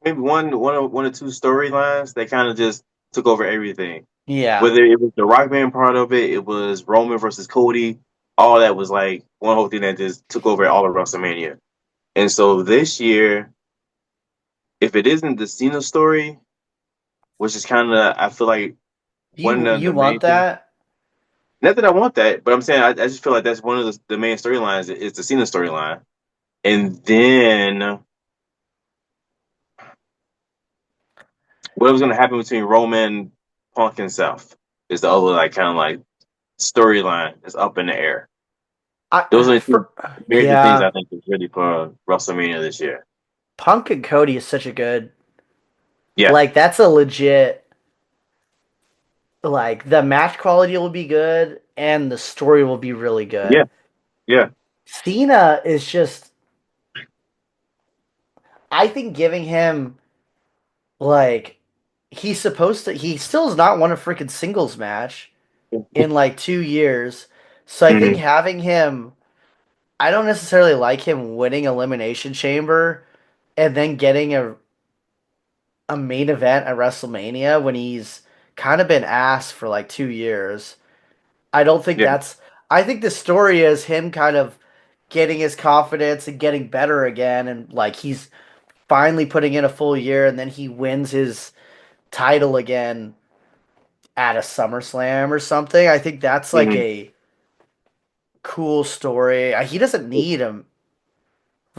S2: maybe one or two storylines that kind of just took over everything.
S1: yeah.
S2: Whether it was the Rock Band part of it, it was Roman versus Cody, all that was like one whole thing that just took over all of WrestleMania. And so this year, if it isn't the Cena story, which is kind of I feel like one
S1: You
S2: of the
S1: you want
S2: main things.
S1: that?
S2: Not that I want that, but I'm saying I just feel like that's one of the main storylines. It's the Cena storyline, and then what was going to happen between Roman, Punk, and Seth is the other like kind of like storyline that's up in the air. Those are the two
S1: For
S2: major things I
S1: yeah,
S2: think is really for WrestleMania this year.
S1: Punk and Cody is such a good
S2: Yeah,
S1: like that's a legit like the match quality will be good and the story will be really
S2: yeah,
S1: good.
S2: yeah.
S1: Cena is just I think giving him like he still has not won a freaking singles match in like 2 years. So I think
S2: Hmm.
S1: having him I don't necessarily like him winning Elimination Chamber and then getting a main event at WrestleMania when he's kind of been asked for like 2 years. I don't think
S2: Yeah.
S1: that's. I think the story is him kind of getting his confidence and getting better again, and like he's finally putting in a full year, and then he wins his title again at a SummerSlam or something. I think that's like
S2: Hmm.
S1: a cool story. He doesn't need a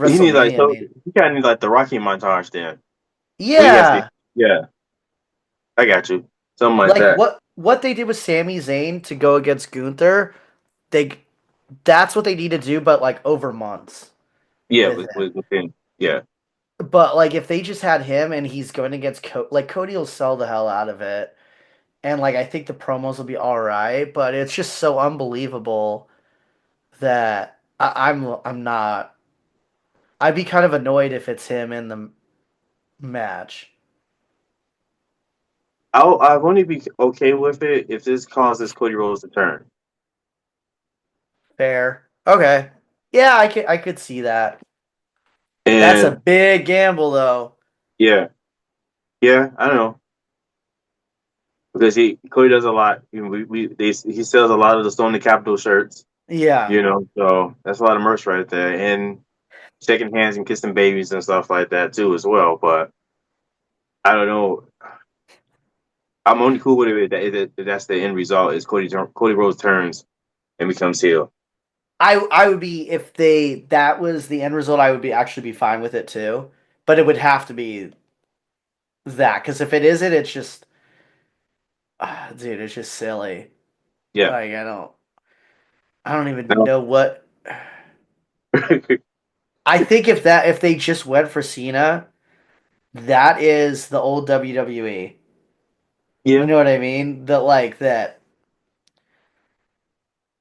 S2: He needs like
S1: WrestleMania
S2: so
S1: main.
S2: he kind of needs like the Rocky montage then, where he has to.
S1: Yeah,
S2: Yeah, I got you. Something like
S1: like
S2: that.
S1: what they did with Sami Zayn to go against Gunther. They that's what they need to do, but like over months
S2: Yeah,
S1: with him.
S2: with him. Yeah.
S1: But like if they just had him and he's going against like Cody will sell the hell out of it, and like I think the promos will be all right, but it's just so unbelievable that I'm not. I'd be kind of annoyed if it's him in the match.
S2: I'll only be okay with it if this causes Cody Rhodes to turn.
S1: Fair. Okay. Yeah, I could see that. That's a
S2: And
S1: big gamble though.
S2: yeah, yeah, I don't know because he Cody does a lot. You know, he sells a lot of the Stone the Capital shirts.
S1: Yeah.
S2: You know, so that's a lot of merch right there, and shaking hands and kissing babies and stuff like that too as well. But I don't know. I'm only cool with it that that's the end result is Cody Rhodes turns and becomes heel.
S1: I would be if they that was the end result. I would be actually be fine with it too, but it would have to be that because if it isn't, it's just dude, it's just silly.
S2: Yeah.
S1: Like I don't even
S2: No.
S1: know what. I think if they just went for Cena, that is the old WWE. You
S2: Yeah.
S1: know what I mean? That like that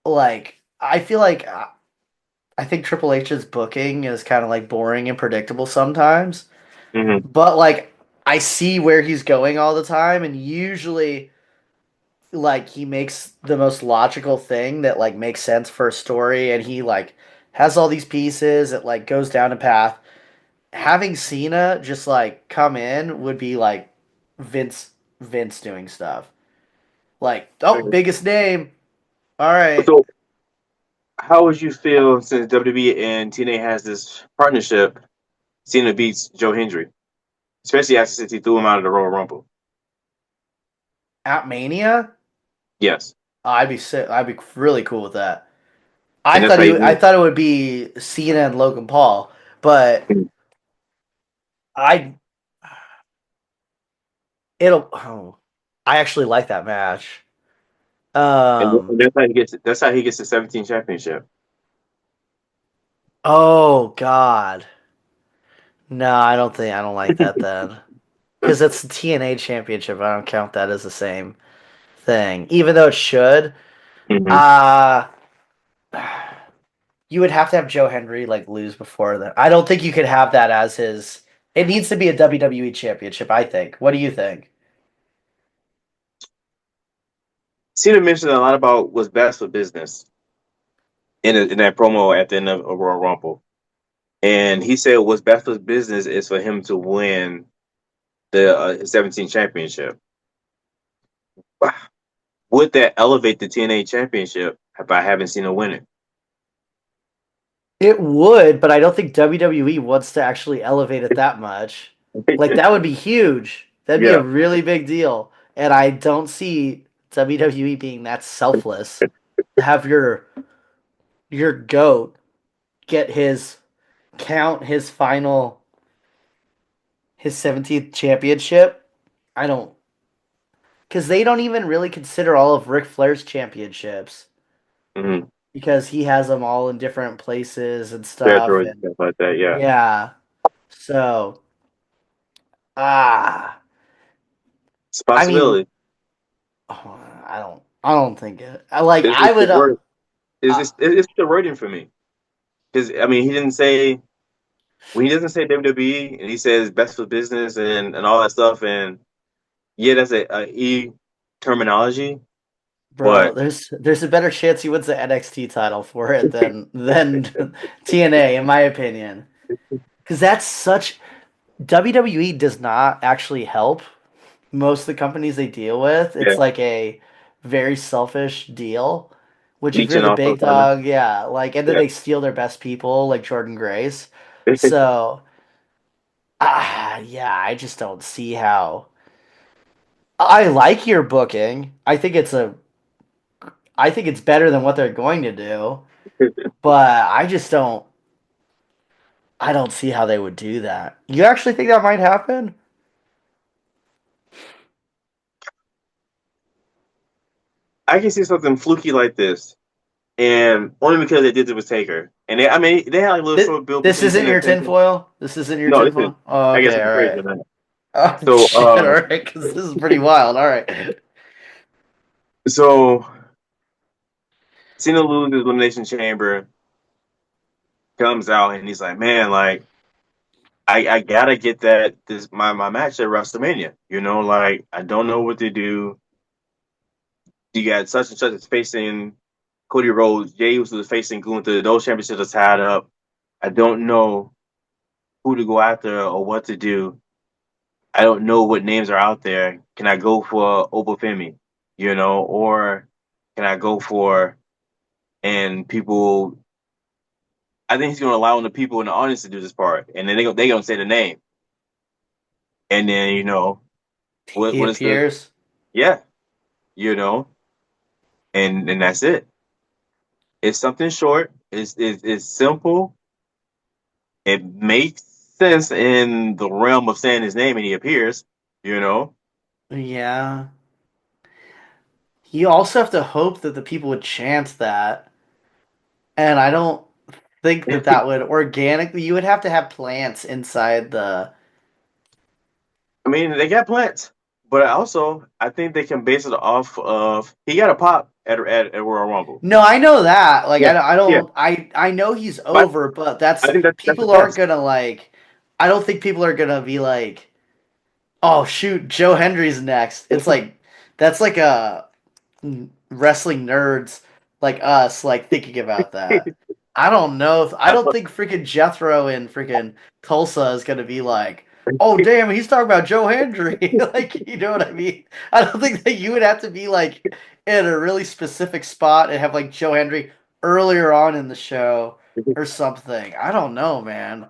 S1: like I feel like I think Triple H's booking is kind of like boring and predictable sometimes.
S2: Hmm.
S1: But like I see where he's going all the time and usually like he makes the most logical thing that like makes sense for a story and he like has all these pieces it like goes down a path. Having Cena just like come in would be like Vince doing stuff. Like, oh, biggest name. All right.
S2: So, how would you feel since WWE and TNA has this partnership? Cena beats Joe Hendry, especially after since he threw him out of the Royal Rumble.
S1: At Mania,
S2: Yes,
S1: I'd be sick. I'd be really cool with that.
S2: and that's how he
S1: I
S2: wins.
S1: thought it would be Cena and Logan Paul, but I it'll oh, I actually like that match.
S2: And that's how he gets. That's how he gets the 17 championship.
S1: Oh God. No, I don't like that then. Because it's the TNA championship. I don't count that as the same thing. Even though it should.
S2: Hmm.
S1: Uh you would have to have Joe Hendry like lose before that. I don't think you could have that as his. It needs to be a WWE championship. I think. What do you think?
S2: Cena mentioned a lot about what's best for business in that promo at the end of Royal Rumble, and he said what's best for business is for him to win the 17 championship. Would that elevate the TNA championship if I haven't seen a winner?
S1: It would, but I don't think WWE wants to actually elevate it that much. Like that would be huge. That'd be a
S2: Yeah.
S1: really big deal, and I don't see WWE being that selfless to have your goat get his final his 17th championship. I don't because they don't even really consider all of Ric Flair's championships
S2: Mm-hmm.
S1: because he has them all in different places and stuff.
S2: Territories and
S1: And
S2: stuff like that. Yeah.
S1: yeah, so ah,
S2: It's a
S1: I mean,
S2: possibility.
S1: oh, I don't think it. I like
S2: It's
S1: I
S2: just the
S1: would.
S2: word.
S1: Uh,
S2: It's the wording for me because I mean he didn't say when he doesn't say WWE and he says best for business and all that stuff and yeah that's a E terminology
S1: Bro,
S2: but
S1: there's a better chance he wins the NXT title for it than TNA, in my opinion. Because that's such WWE does not actually help most of the companies they deal with.
S2: yeah
S1: It's like a very selfish deal. Which if you're
S2: leeching
S1: the
S2: off
S1: big
S2: of kind of
S1: dog, yeah, like and then
S2: yeah
S1: they steal their best people like Jordan Grace. So yeah, I just don't see how. I like your booking. I think it's better than what they're going to do, but I don't see how they would do that. You actually think that might happen?
S2: I can see something fluky like this and only because they did it with Taker and I mean they had like a little
S1: This,
S2: short build
S1: this
S2: between
S1: isn't
S2: him and
S1: your
S2: Taker.
S1: tinfoil? This isn't your
S2: No, this is
S1: tinfoil? Oh,
S2: I guess
S1: okay,
S2: I'm
S1: all
S2: crazy
S1: right.
S2: on that.
S1: Oh
S2: So
S1: shit, all right, because this is pretty wild. All right.
S2: so Cena loses Elimination Chamber comes out and he's like man like I gotta get my match at Wrestlemania. You know, like I don't know what to do. You got such and such is facing Cody Rhodes, Jey Uso is facing Gunther. Those championships are tied up. I don't know who to go after or what to do. I don't know what names are out there. Can I go for Obafemi? You know, or can I go for and people? I think he's going to allow the people in the audience to do this part, and then they gonna say the name, and then you know
S1: He
S2: what is the
S1: appears.
S2: yeah, you know, and that's it. It's something short. It's simple. It makes sense in the realm of saying his name and he appears. You know,
S1: Yeah. You also have to hope that the people would chant that, and I don't think that that would organically. You would have to have plants inside the.
S2: I mean they got plans, but also I think they can base it off of he got a pop at Royal Rumble.
S1: No, I know that. Like,
S2: Yeah,
S1: I
S2: yeah.
S1: don't. I know he's
S2: But
S1: over, but
S2: I
S1: that's
S2: think that's the
S1: people aren't
S2: test.
S1: gonna like. I don't think people are gonna be like, "Oh shoot, Joe Hendry's next." It's like that's like a wrestling nerds like us like thinking about that. I don't know. I don't think freaking Jethro in freaking Tulsa is gonna be like, oh damn, he's talking about Joe Hendry. Like, you know what I mean? I don't think that you would have to be like in a really specific spot and have like Joe Hendry earlier on in the show or something. I don't know, man.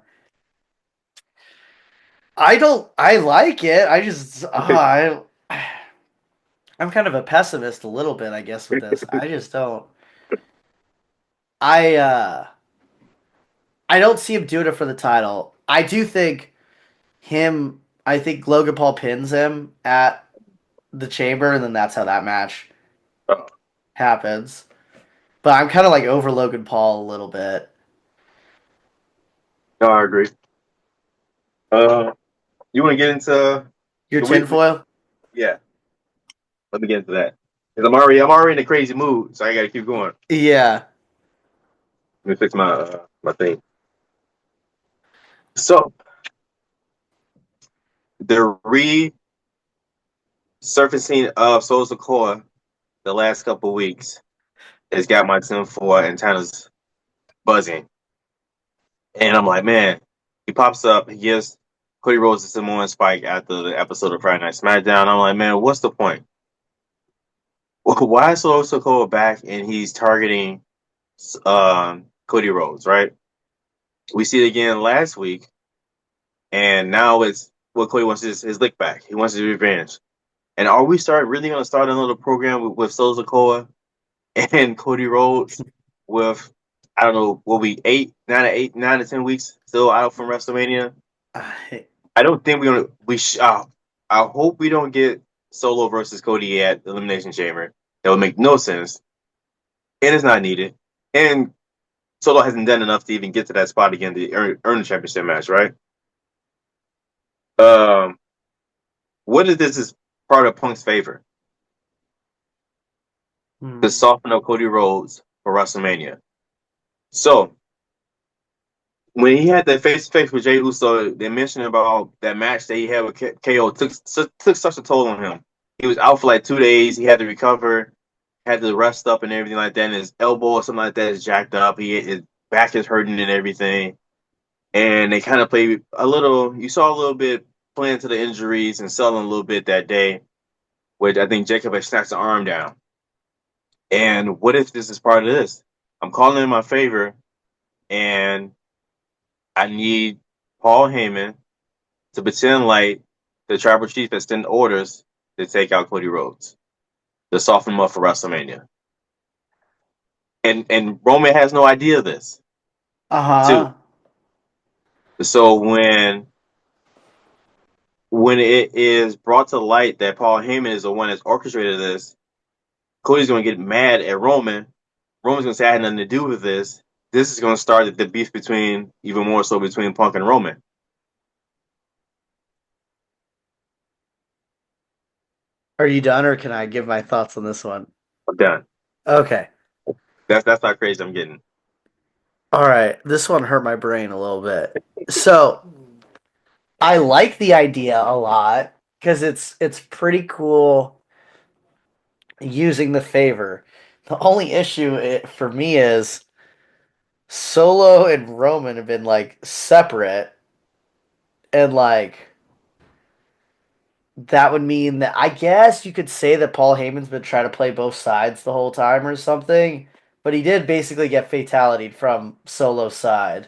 S1: I don't. I like it. I just. I'm kind of a pessimist a little bit, I guess, with this. I just don't. I uh I don't see him doing it for the title. I do think him. I think Logan Paul pins him at the Chamber, and then that's how that match happens. But I'm kind of like over Logan Paul a little bit.
S2: No, I agree. Uh, you want to get into
S1: Your
S2: the week?
S1: tinfoil?
S2: Yeah, let me get into that because I'm already in a crazy mood, so I got to keep going.
S1: Yeah.
S2: Let me fix my thing. So the resurfacing of Soul Core the last couple of weeks has got my Tim 4 antennas buzzing. And I'm like, man, he pops up, he gives Cody Rhodes a Samoan spike after the episode of Friday Night SmackDown. I'm like, man, what's the point? Why is Solo Sikoa back and he's targeting Cody Rhodes, right? We see it again last week, and now it's what Cody wants his lick back. He wants his revenge. And are we really going to start another program with Solo Sikoa and Cody Rhodes with, I don't know, will be 9 to 10 weeks still out from WrestleMania? I don't think we're gonna. I hope we don't get Solo versus Cody at Elimination Chamber. That would make no sense, and it's not needed. And Solo hasn't done enough to even get to that spot again to earn the championship match, right? Um, what if this is part of Punk's favor to soften up Cody Rhodes for WrestleMania? So when he had that face to face with Jey Uso, they mentioned about that match that he had with KO took such a toll on him. He was out for like 2 days. He had to recover, had to rest up and everything like that. And his elbow or something like that is jacked up. His back is hurting and everything. And they kind of played a little. You saw a little bit playing to the injuries and selling a little bit that day, which I think Jacob had snatched the arm down. And what if this is part of this? I'm calling in my favor, and I need Paul Heyman to pretend like the tribal chief that sent orders to take out Cody Rhodes, to soften him up for WrestleMania. And Roman has no idea of this. Too. So when it is brought to light that Paul Heyman is the one that's orchestrated this, Cody's going to get mad at Roman. Roman's going to say, I had nothing to do with this. This is going to start the beef even more so between Punk and Roman.
S1: Are you done, or can I give my thoughts on this one?
S2: I'm done.
S1: Okay.
S2: That's how crazy I'm getting.
S1: All right. This one hurt my brain a little bit. So I like the idea a lot because it's pretty cool using the favor. The only issue for me is Solo and Roman have been like separate, and like that would mean that I guess you could say that Paul Heyman's been trying to play both sides the whole time or something, but he did basically get fatality from Solo's side.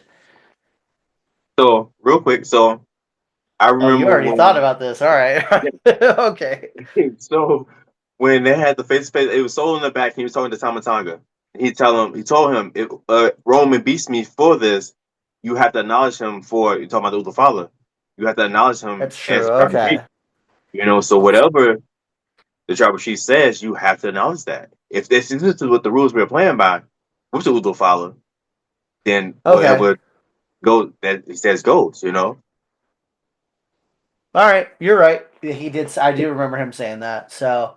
S2: So, real quick, I
S1: Oh, you
S2: remember
S1: already thought about this. All right. Okay.
S2: so when they had the face to face, it was Solo in the back, and he was talking to Tama Tonga. He told him, if Roman beats me for this, you have to acknowledge him for, you're talking about the father. You have to acknowledge him
S1: That's
S2: as
S1: true.
S2: a tribal chief.
S1: Okay.
S2: So whatever the tribal chief says, you have to acknowledge that. If this is what the rules we're playing by, with the Udo father, then
S1: Okay.
S2: whatever that he says goes,
S1: All right. You're right. He did. I do remember him saying that. So,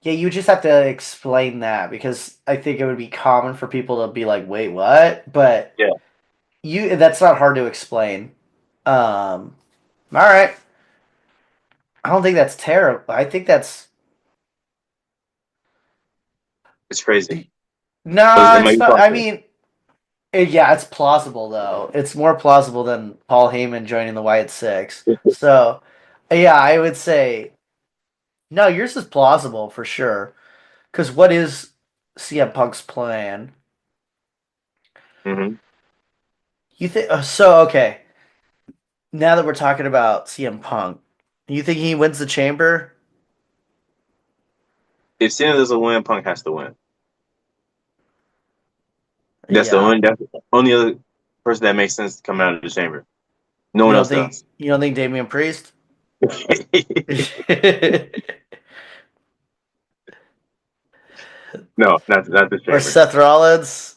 S1: yeah, you just have to explain that because I think it would be common for people to be like, wait, what? But
S2: Yeah.
S1: that's not hard to explain. All right. I don't think that's terrible. I think that's
S2: It's crazy.
S1: no,
S2: Am I
S1: it's not. I
S2: talking?
S1: mean, yeah, it's plausible though. It's more plausible than Paul Heyman joining the Wyatt Six. So, yeah, I would say no. Yours is plausible for sure. Because what is CM Punk's plan?
S2: Mm-hmm.
S1: You think so? Okay. Now that we're talking about CM Punk, you think he wins the Chamber?
S2: If Cena doesn't win, Punk has to win. That's
S1: Yeah.
S2: the only other person that makes sense coming out of the chamber. No
S1: You
S2: one
S1: don't
S2: else
S1: think
S2: does.
S1: you don't think Damian Priest?
S2: No, not the
S1: Or
S2: chamber.
S1: Seth Rollins?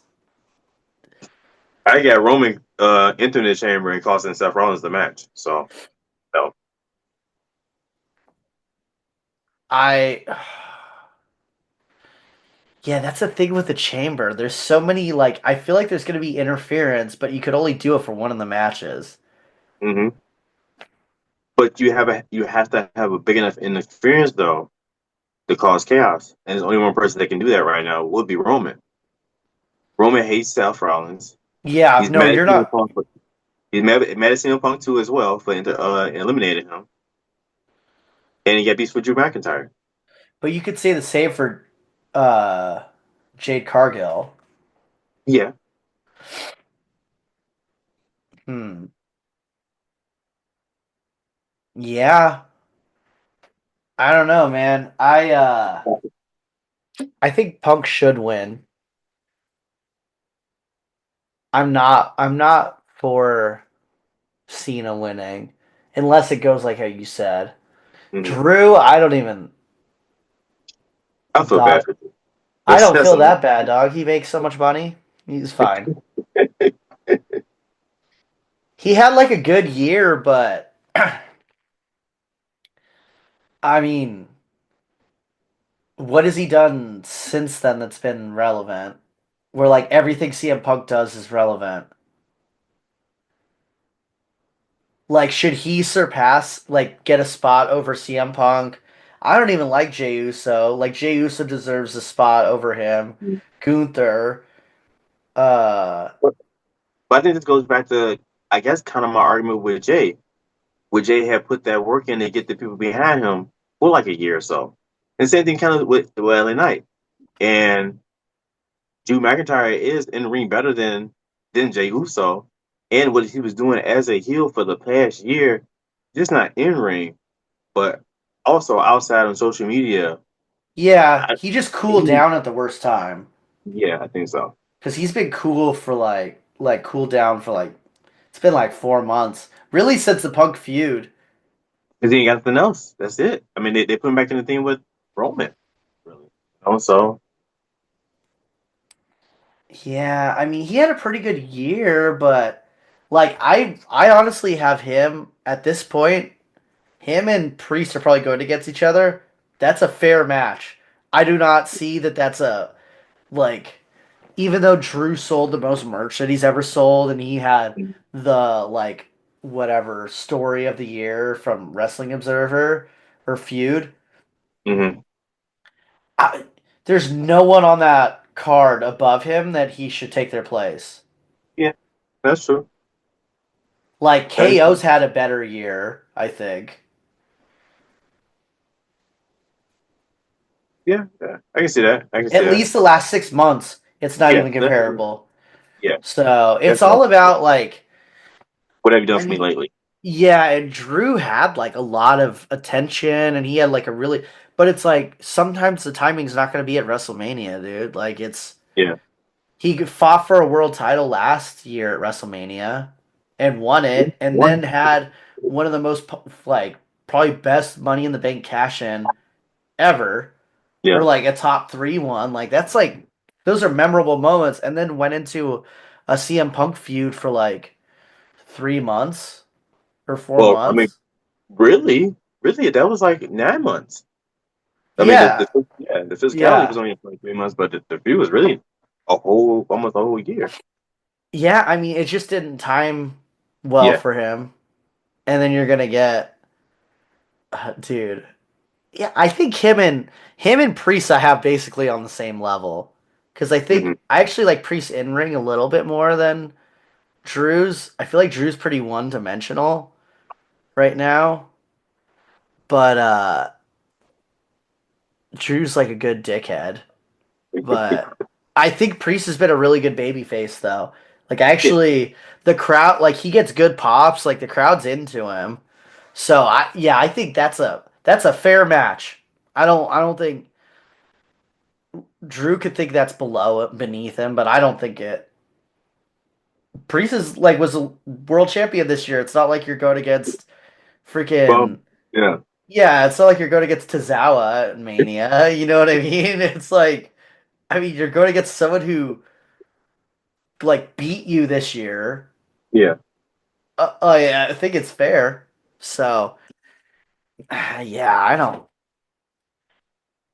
S2: I got Roman entering the chamber and costing Seth Rollins the match. So no.
S1: I Yeah, that's the thing with the chamber. There's so many like I feel like there's gonna be interference, but you could only do it for one of the matches.
S2: Hmm. But you have to have a big enough interference though to cause chaos, and there's only one person that can do that right now. Would be Roman. Roman hates Seth Rollins.
S1: Yeah,
S2: He's
S1: no,
S2: mad at
S1: you're
S2: CM
S1: not.
S2: Punk. He's mad at CM Punk too as well for eliminating him, and he got beats with Drew McIntyre.
S1: But you could say the same for uh Jade Cargill.
S2: Yeah,
S1: Hmm. Yeah, I don't know, man. I think Punk should win. I'm not for Cena winning unless it goes like how you said.
S2: hmm.
S1: Drew, I don't even
S2: I feel bad
S1: dog.
S2: for you.
S1: I don't
S2: That's
S1: feel
S2: a lot.
S1: that bad, dog. He makes so much money. He's fine. He had like a good year, but I mean, what has he done since then that's been relevant? Where like everything CM Punk does is relevant. Like, should he surpass, like, get a spot over CM Punk? I don't even like Jey Uso. Like, Jey Uso deserves a spot over him. Gunther. Uh,
S2: But I think this goes back to, I guess, kind of my argument with Jay. Would Jay have put that work in to get the people behind him for like a year or so? And same thing kind of with LA Knight. And Drew McIntyre is in the ring better than Jey Uso. And what he was doing as a heel for the past year, just not in ring, but also outside on social media.
S1: yeah,
S2: I,
S1: he just cooled
S2: he,
S1: down at the worst time.
S2: yeah, I think so.
S1: Because he's been cool for like, cool down for like, it's been like 4 months. Really, since the Punk feud.
S2: Because he ain't got nothing else. That's it. I mean, they put him back in the thing with Roman, really. So,
S1: Yeah, I mean, he had a pretty good year, but like, I honestly have him at this point. Him and Priest are probably going against each other. That's a fair match. I do not see that that's a like even though Drew sold the most merch that he's ever sold and he had the like whatever story of the year from Wrestling Observer or Feud,
S2: mm-hmm.
S1: I, there's no one on that card above him that he should take their place.
S2: Yeah, that's true.
S1: Like
S2: That is
S1: KO's
S2: true.
S1: had a better year, I think.
S2: Yeah, yeah, I can see that. I can see
S1: At
S2: that.
S1: least the last 6 months, it's not
S2: Yeah,
S1: even
S2: that,
S1: comparable.
S2: yeah,
S1: So it's
S2: that's
S1: all
S2: all.
S1: about like
S2: What have you done
S1: I
S2: for me
S1: mean,
S2: lately?
S1: yeah, and Drew had like a lot of attention and he had like a really but it's like sometimes the timing's not going to be at WrestleMania, dude. Like it's
S2: Yeah,
S1: he fought for a world title last year at WrestleMania and won it and then
S2: one.
S1: had one of the most like probably best money in the bank cash in ever or
S2: Yeah.
S1: like a top 3 one. Like that's like those are memorable moments and then went into a CM Punk feud for like 3 months or four
S2: Well, I mean,
S1: months.
S2: really, that was like 9 months. I mean,
S1: Yeah,
S2: the physicality was
S1: yeah,
S2: only like 3 months, but the view was really a whole, almost a whole year.
S1: yeah. I mean, it just didn't time well
S2: Yeah.
S1: for him, and then you're gonna get, dude. Yeah, I think him and Priest I have basically on the same level because I
S2: Hmm.
S1: think I actually like Priest in ring a little bit more than Drew's. I feel like Drew's pretty one dimensional right now, but Drew's like a good dickhead. But I think Priest has been a really good baby face though. Like
S2: Yeah.
S1: actually the crowd like he gets good pops, like the crowd's into him. So I think that's a fair match. I don't think Drew could think that's beneath him, but I don't think it. Priest is like was a world champion this year. It's not like you're going against
S2: Well,
S1: freaking
S2: yeah,
S1: yeah, it's not like you're going against Tozawa at Mania. You know what I mean? It's like I mean you're going against someone who like beat you this year.
S2: yeah.
S1: Oh yeah, I think it's fair. So yeah,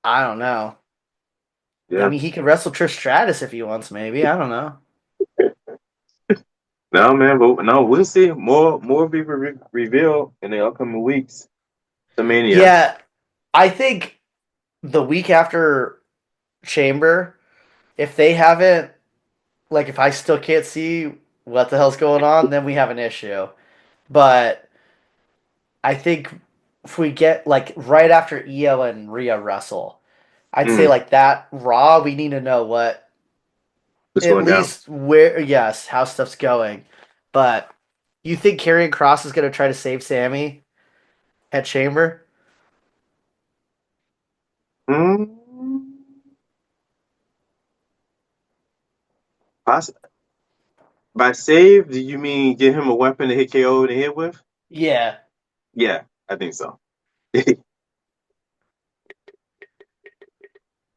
S1: I don't know. I
S2: Yeah.
S1: mean, he could wrestle Trish Stratus if he wants, maybe. I don't know.
S2: No, man, but no, we'll see. More will be revealed in the upcoming weeks. The Mania.
S1: Yeah, I think the week after Chamber, if they haven't, like, if I still can't see what the hell's going on, then we have an issue. But I think if we get, like, right after Io and Rhea wrestle, I'd say,
S2: Mm,
S1: like, that Raw, we need to know what,
S2: what's
S1: at
S2: going down?
S1: least where, yes, how stuff's going. But you think Karrion Cross is going to try to save Sammy at Chamber?
S2: Mm, poss- by save, do you mean give him a weapon to hit KO in the head with?
S1: Yeah.
S2: Yeah, I think so.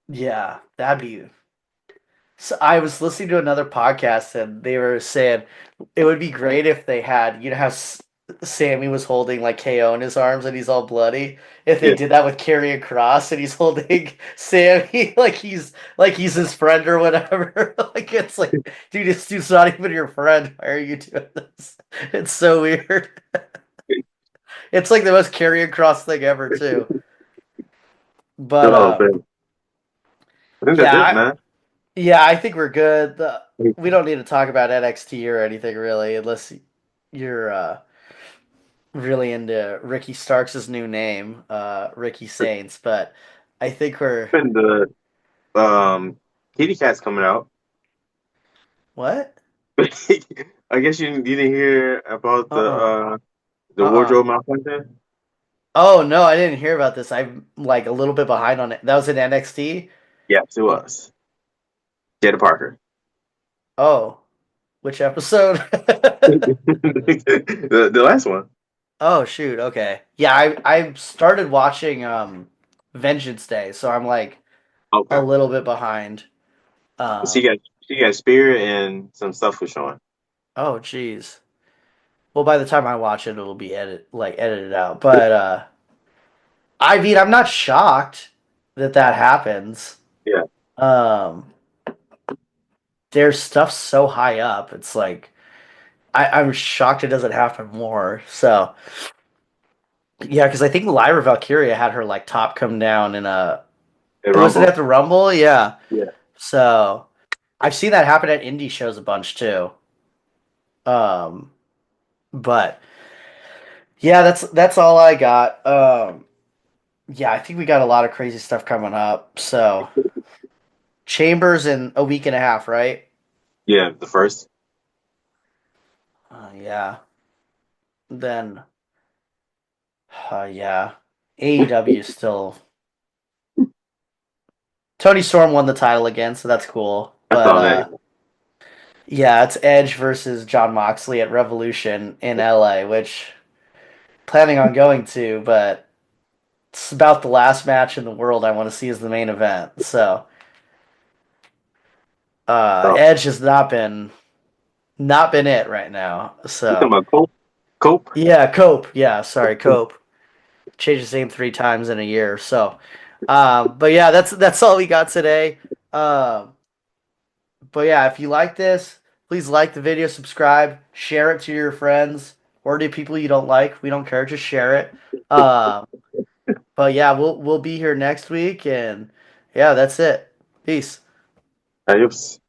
S1: Yeah, that'd be. So I was listening to another podcast and they were saying it would be great if they had, you know, how Sammy was holding like KO in his arms and he's all bloody. If they
S2: Yeah.
S1: did that with Karrion Cross and he's holding Sammy like he's his friend or whatever. Like it's like, dude, this dude's not even your friend. Why are you doing this? It's so weird. It's like the most Karrion Cross thing ever too. But
S2: Oh, man. I think that's
S1: yeah,
S2: it, man.
S1: yeah, I think we're good. We don't need to talk about NXT or anything really, unless you're really into Ricky Starks' new name, Ricky Saints. But I think we're
S2: And the Kitty Cat's coming out.
S1: what?
S2: I guess you didn't hear about
S1: Uh-uh.
S2: the
S1: Uh-uh.
S2: wardrobe malfunction.
S1: Oh no, I didn't hear about this. I'm like a little bit behind on it. That was in NXT.
S2: Yes, it was. Jada Parker.
S1: Oh, which episode?
S2: The last one.
S1: Oh shoot. Okay. Yeah, I started watching Vengeance Day, so I'm like a
S2: Okay.
S1: little bit behind.
S2: She
S1: Um.
S2: got she got Spear and some stuff was showing.
S1: Oh geez. Well, by the time I watch it, it'll be edited out. But I mean, I'm not shocked that that happens.
S2: Yeah.
S1: Um, their stuff's so high up. It's like I'm shocked it doesn't happen more. So yeah, because I think Lyra Valkyria had her like top come down in a
S2: At
S1: was it
S2: Rumble.
S1: at the Rumble? Yeah.
S2: Yeah.
S1: So I've seen that happen at indie shows a bunch too. Um, but yeah, that's all I got. Yeah, I think we got a lot of crazy stuff coming up. So Chambers in a week and a half, right?
S2: Yeah, the first.
S1: Yeah. Then, yeah. AEW is still. Tony Storm won the title again, so that's cool.
S2: I
S1: But
S2: saw that.
S1: yeah, it's Edge versus John Moxley at Revolution in LA, which planning on going to, but it's about the last match in the world I want to see as the main event. So
S2: Oh,
S1: Edge has not been it right now.
S2: you talking
S1: So
S2: about Cope? Cope?
S1: yeah, Cope. Yeah, sorry, Cope. Changed his name 3 times in a year. So, but yeah, that's all we got today. Um, but yeah, if you like this, please like the video, subscribe, share it to your friends or to people you don't like. We don't care, just share it. But yeah, we'll be here next week, and yeah, that's it. Peace.
S2: Adios.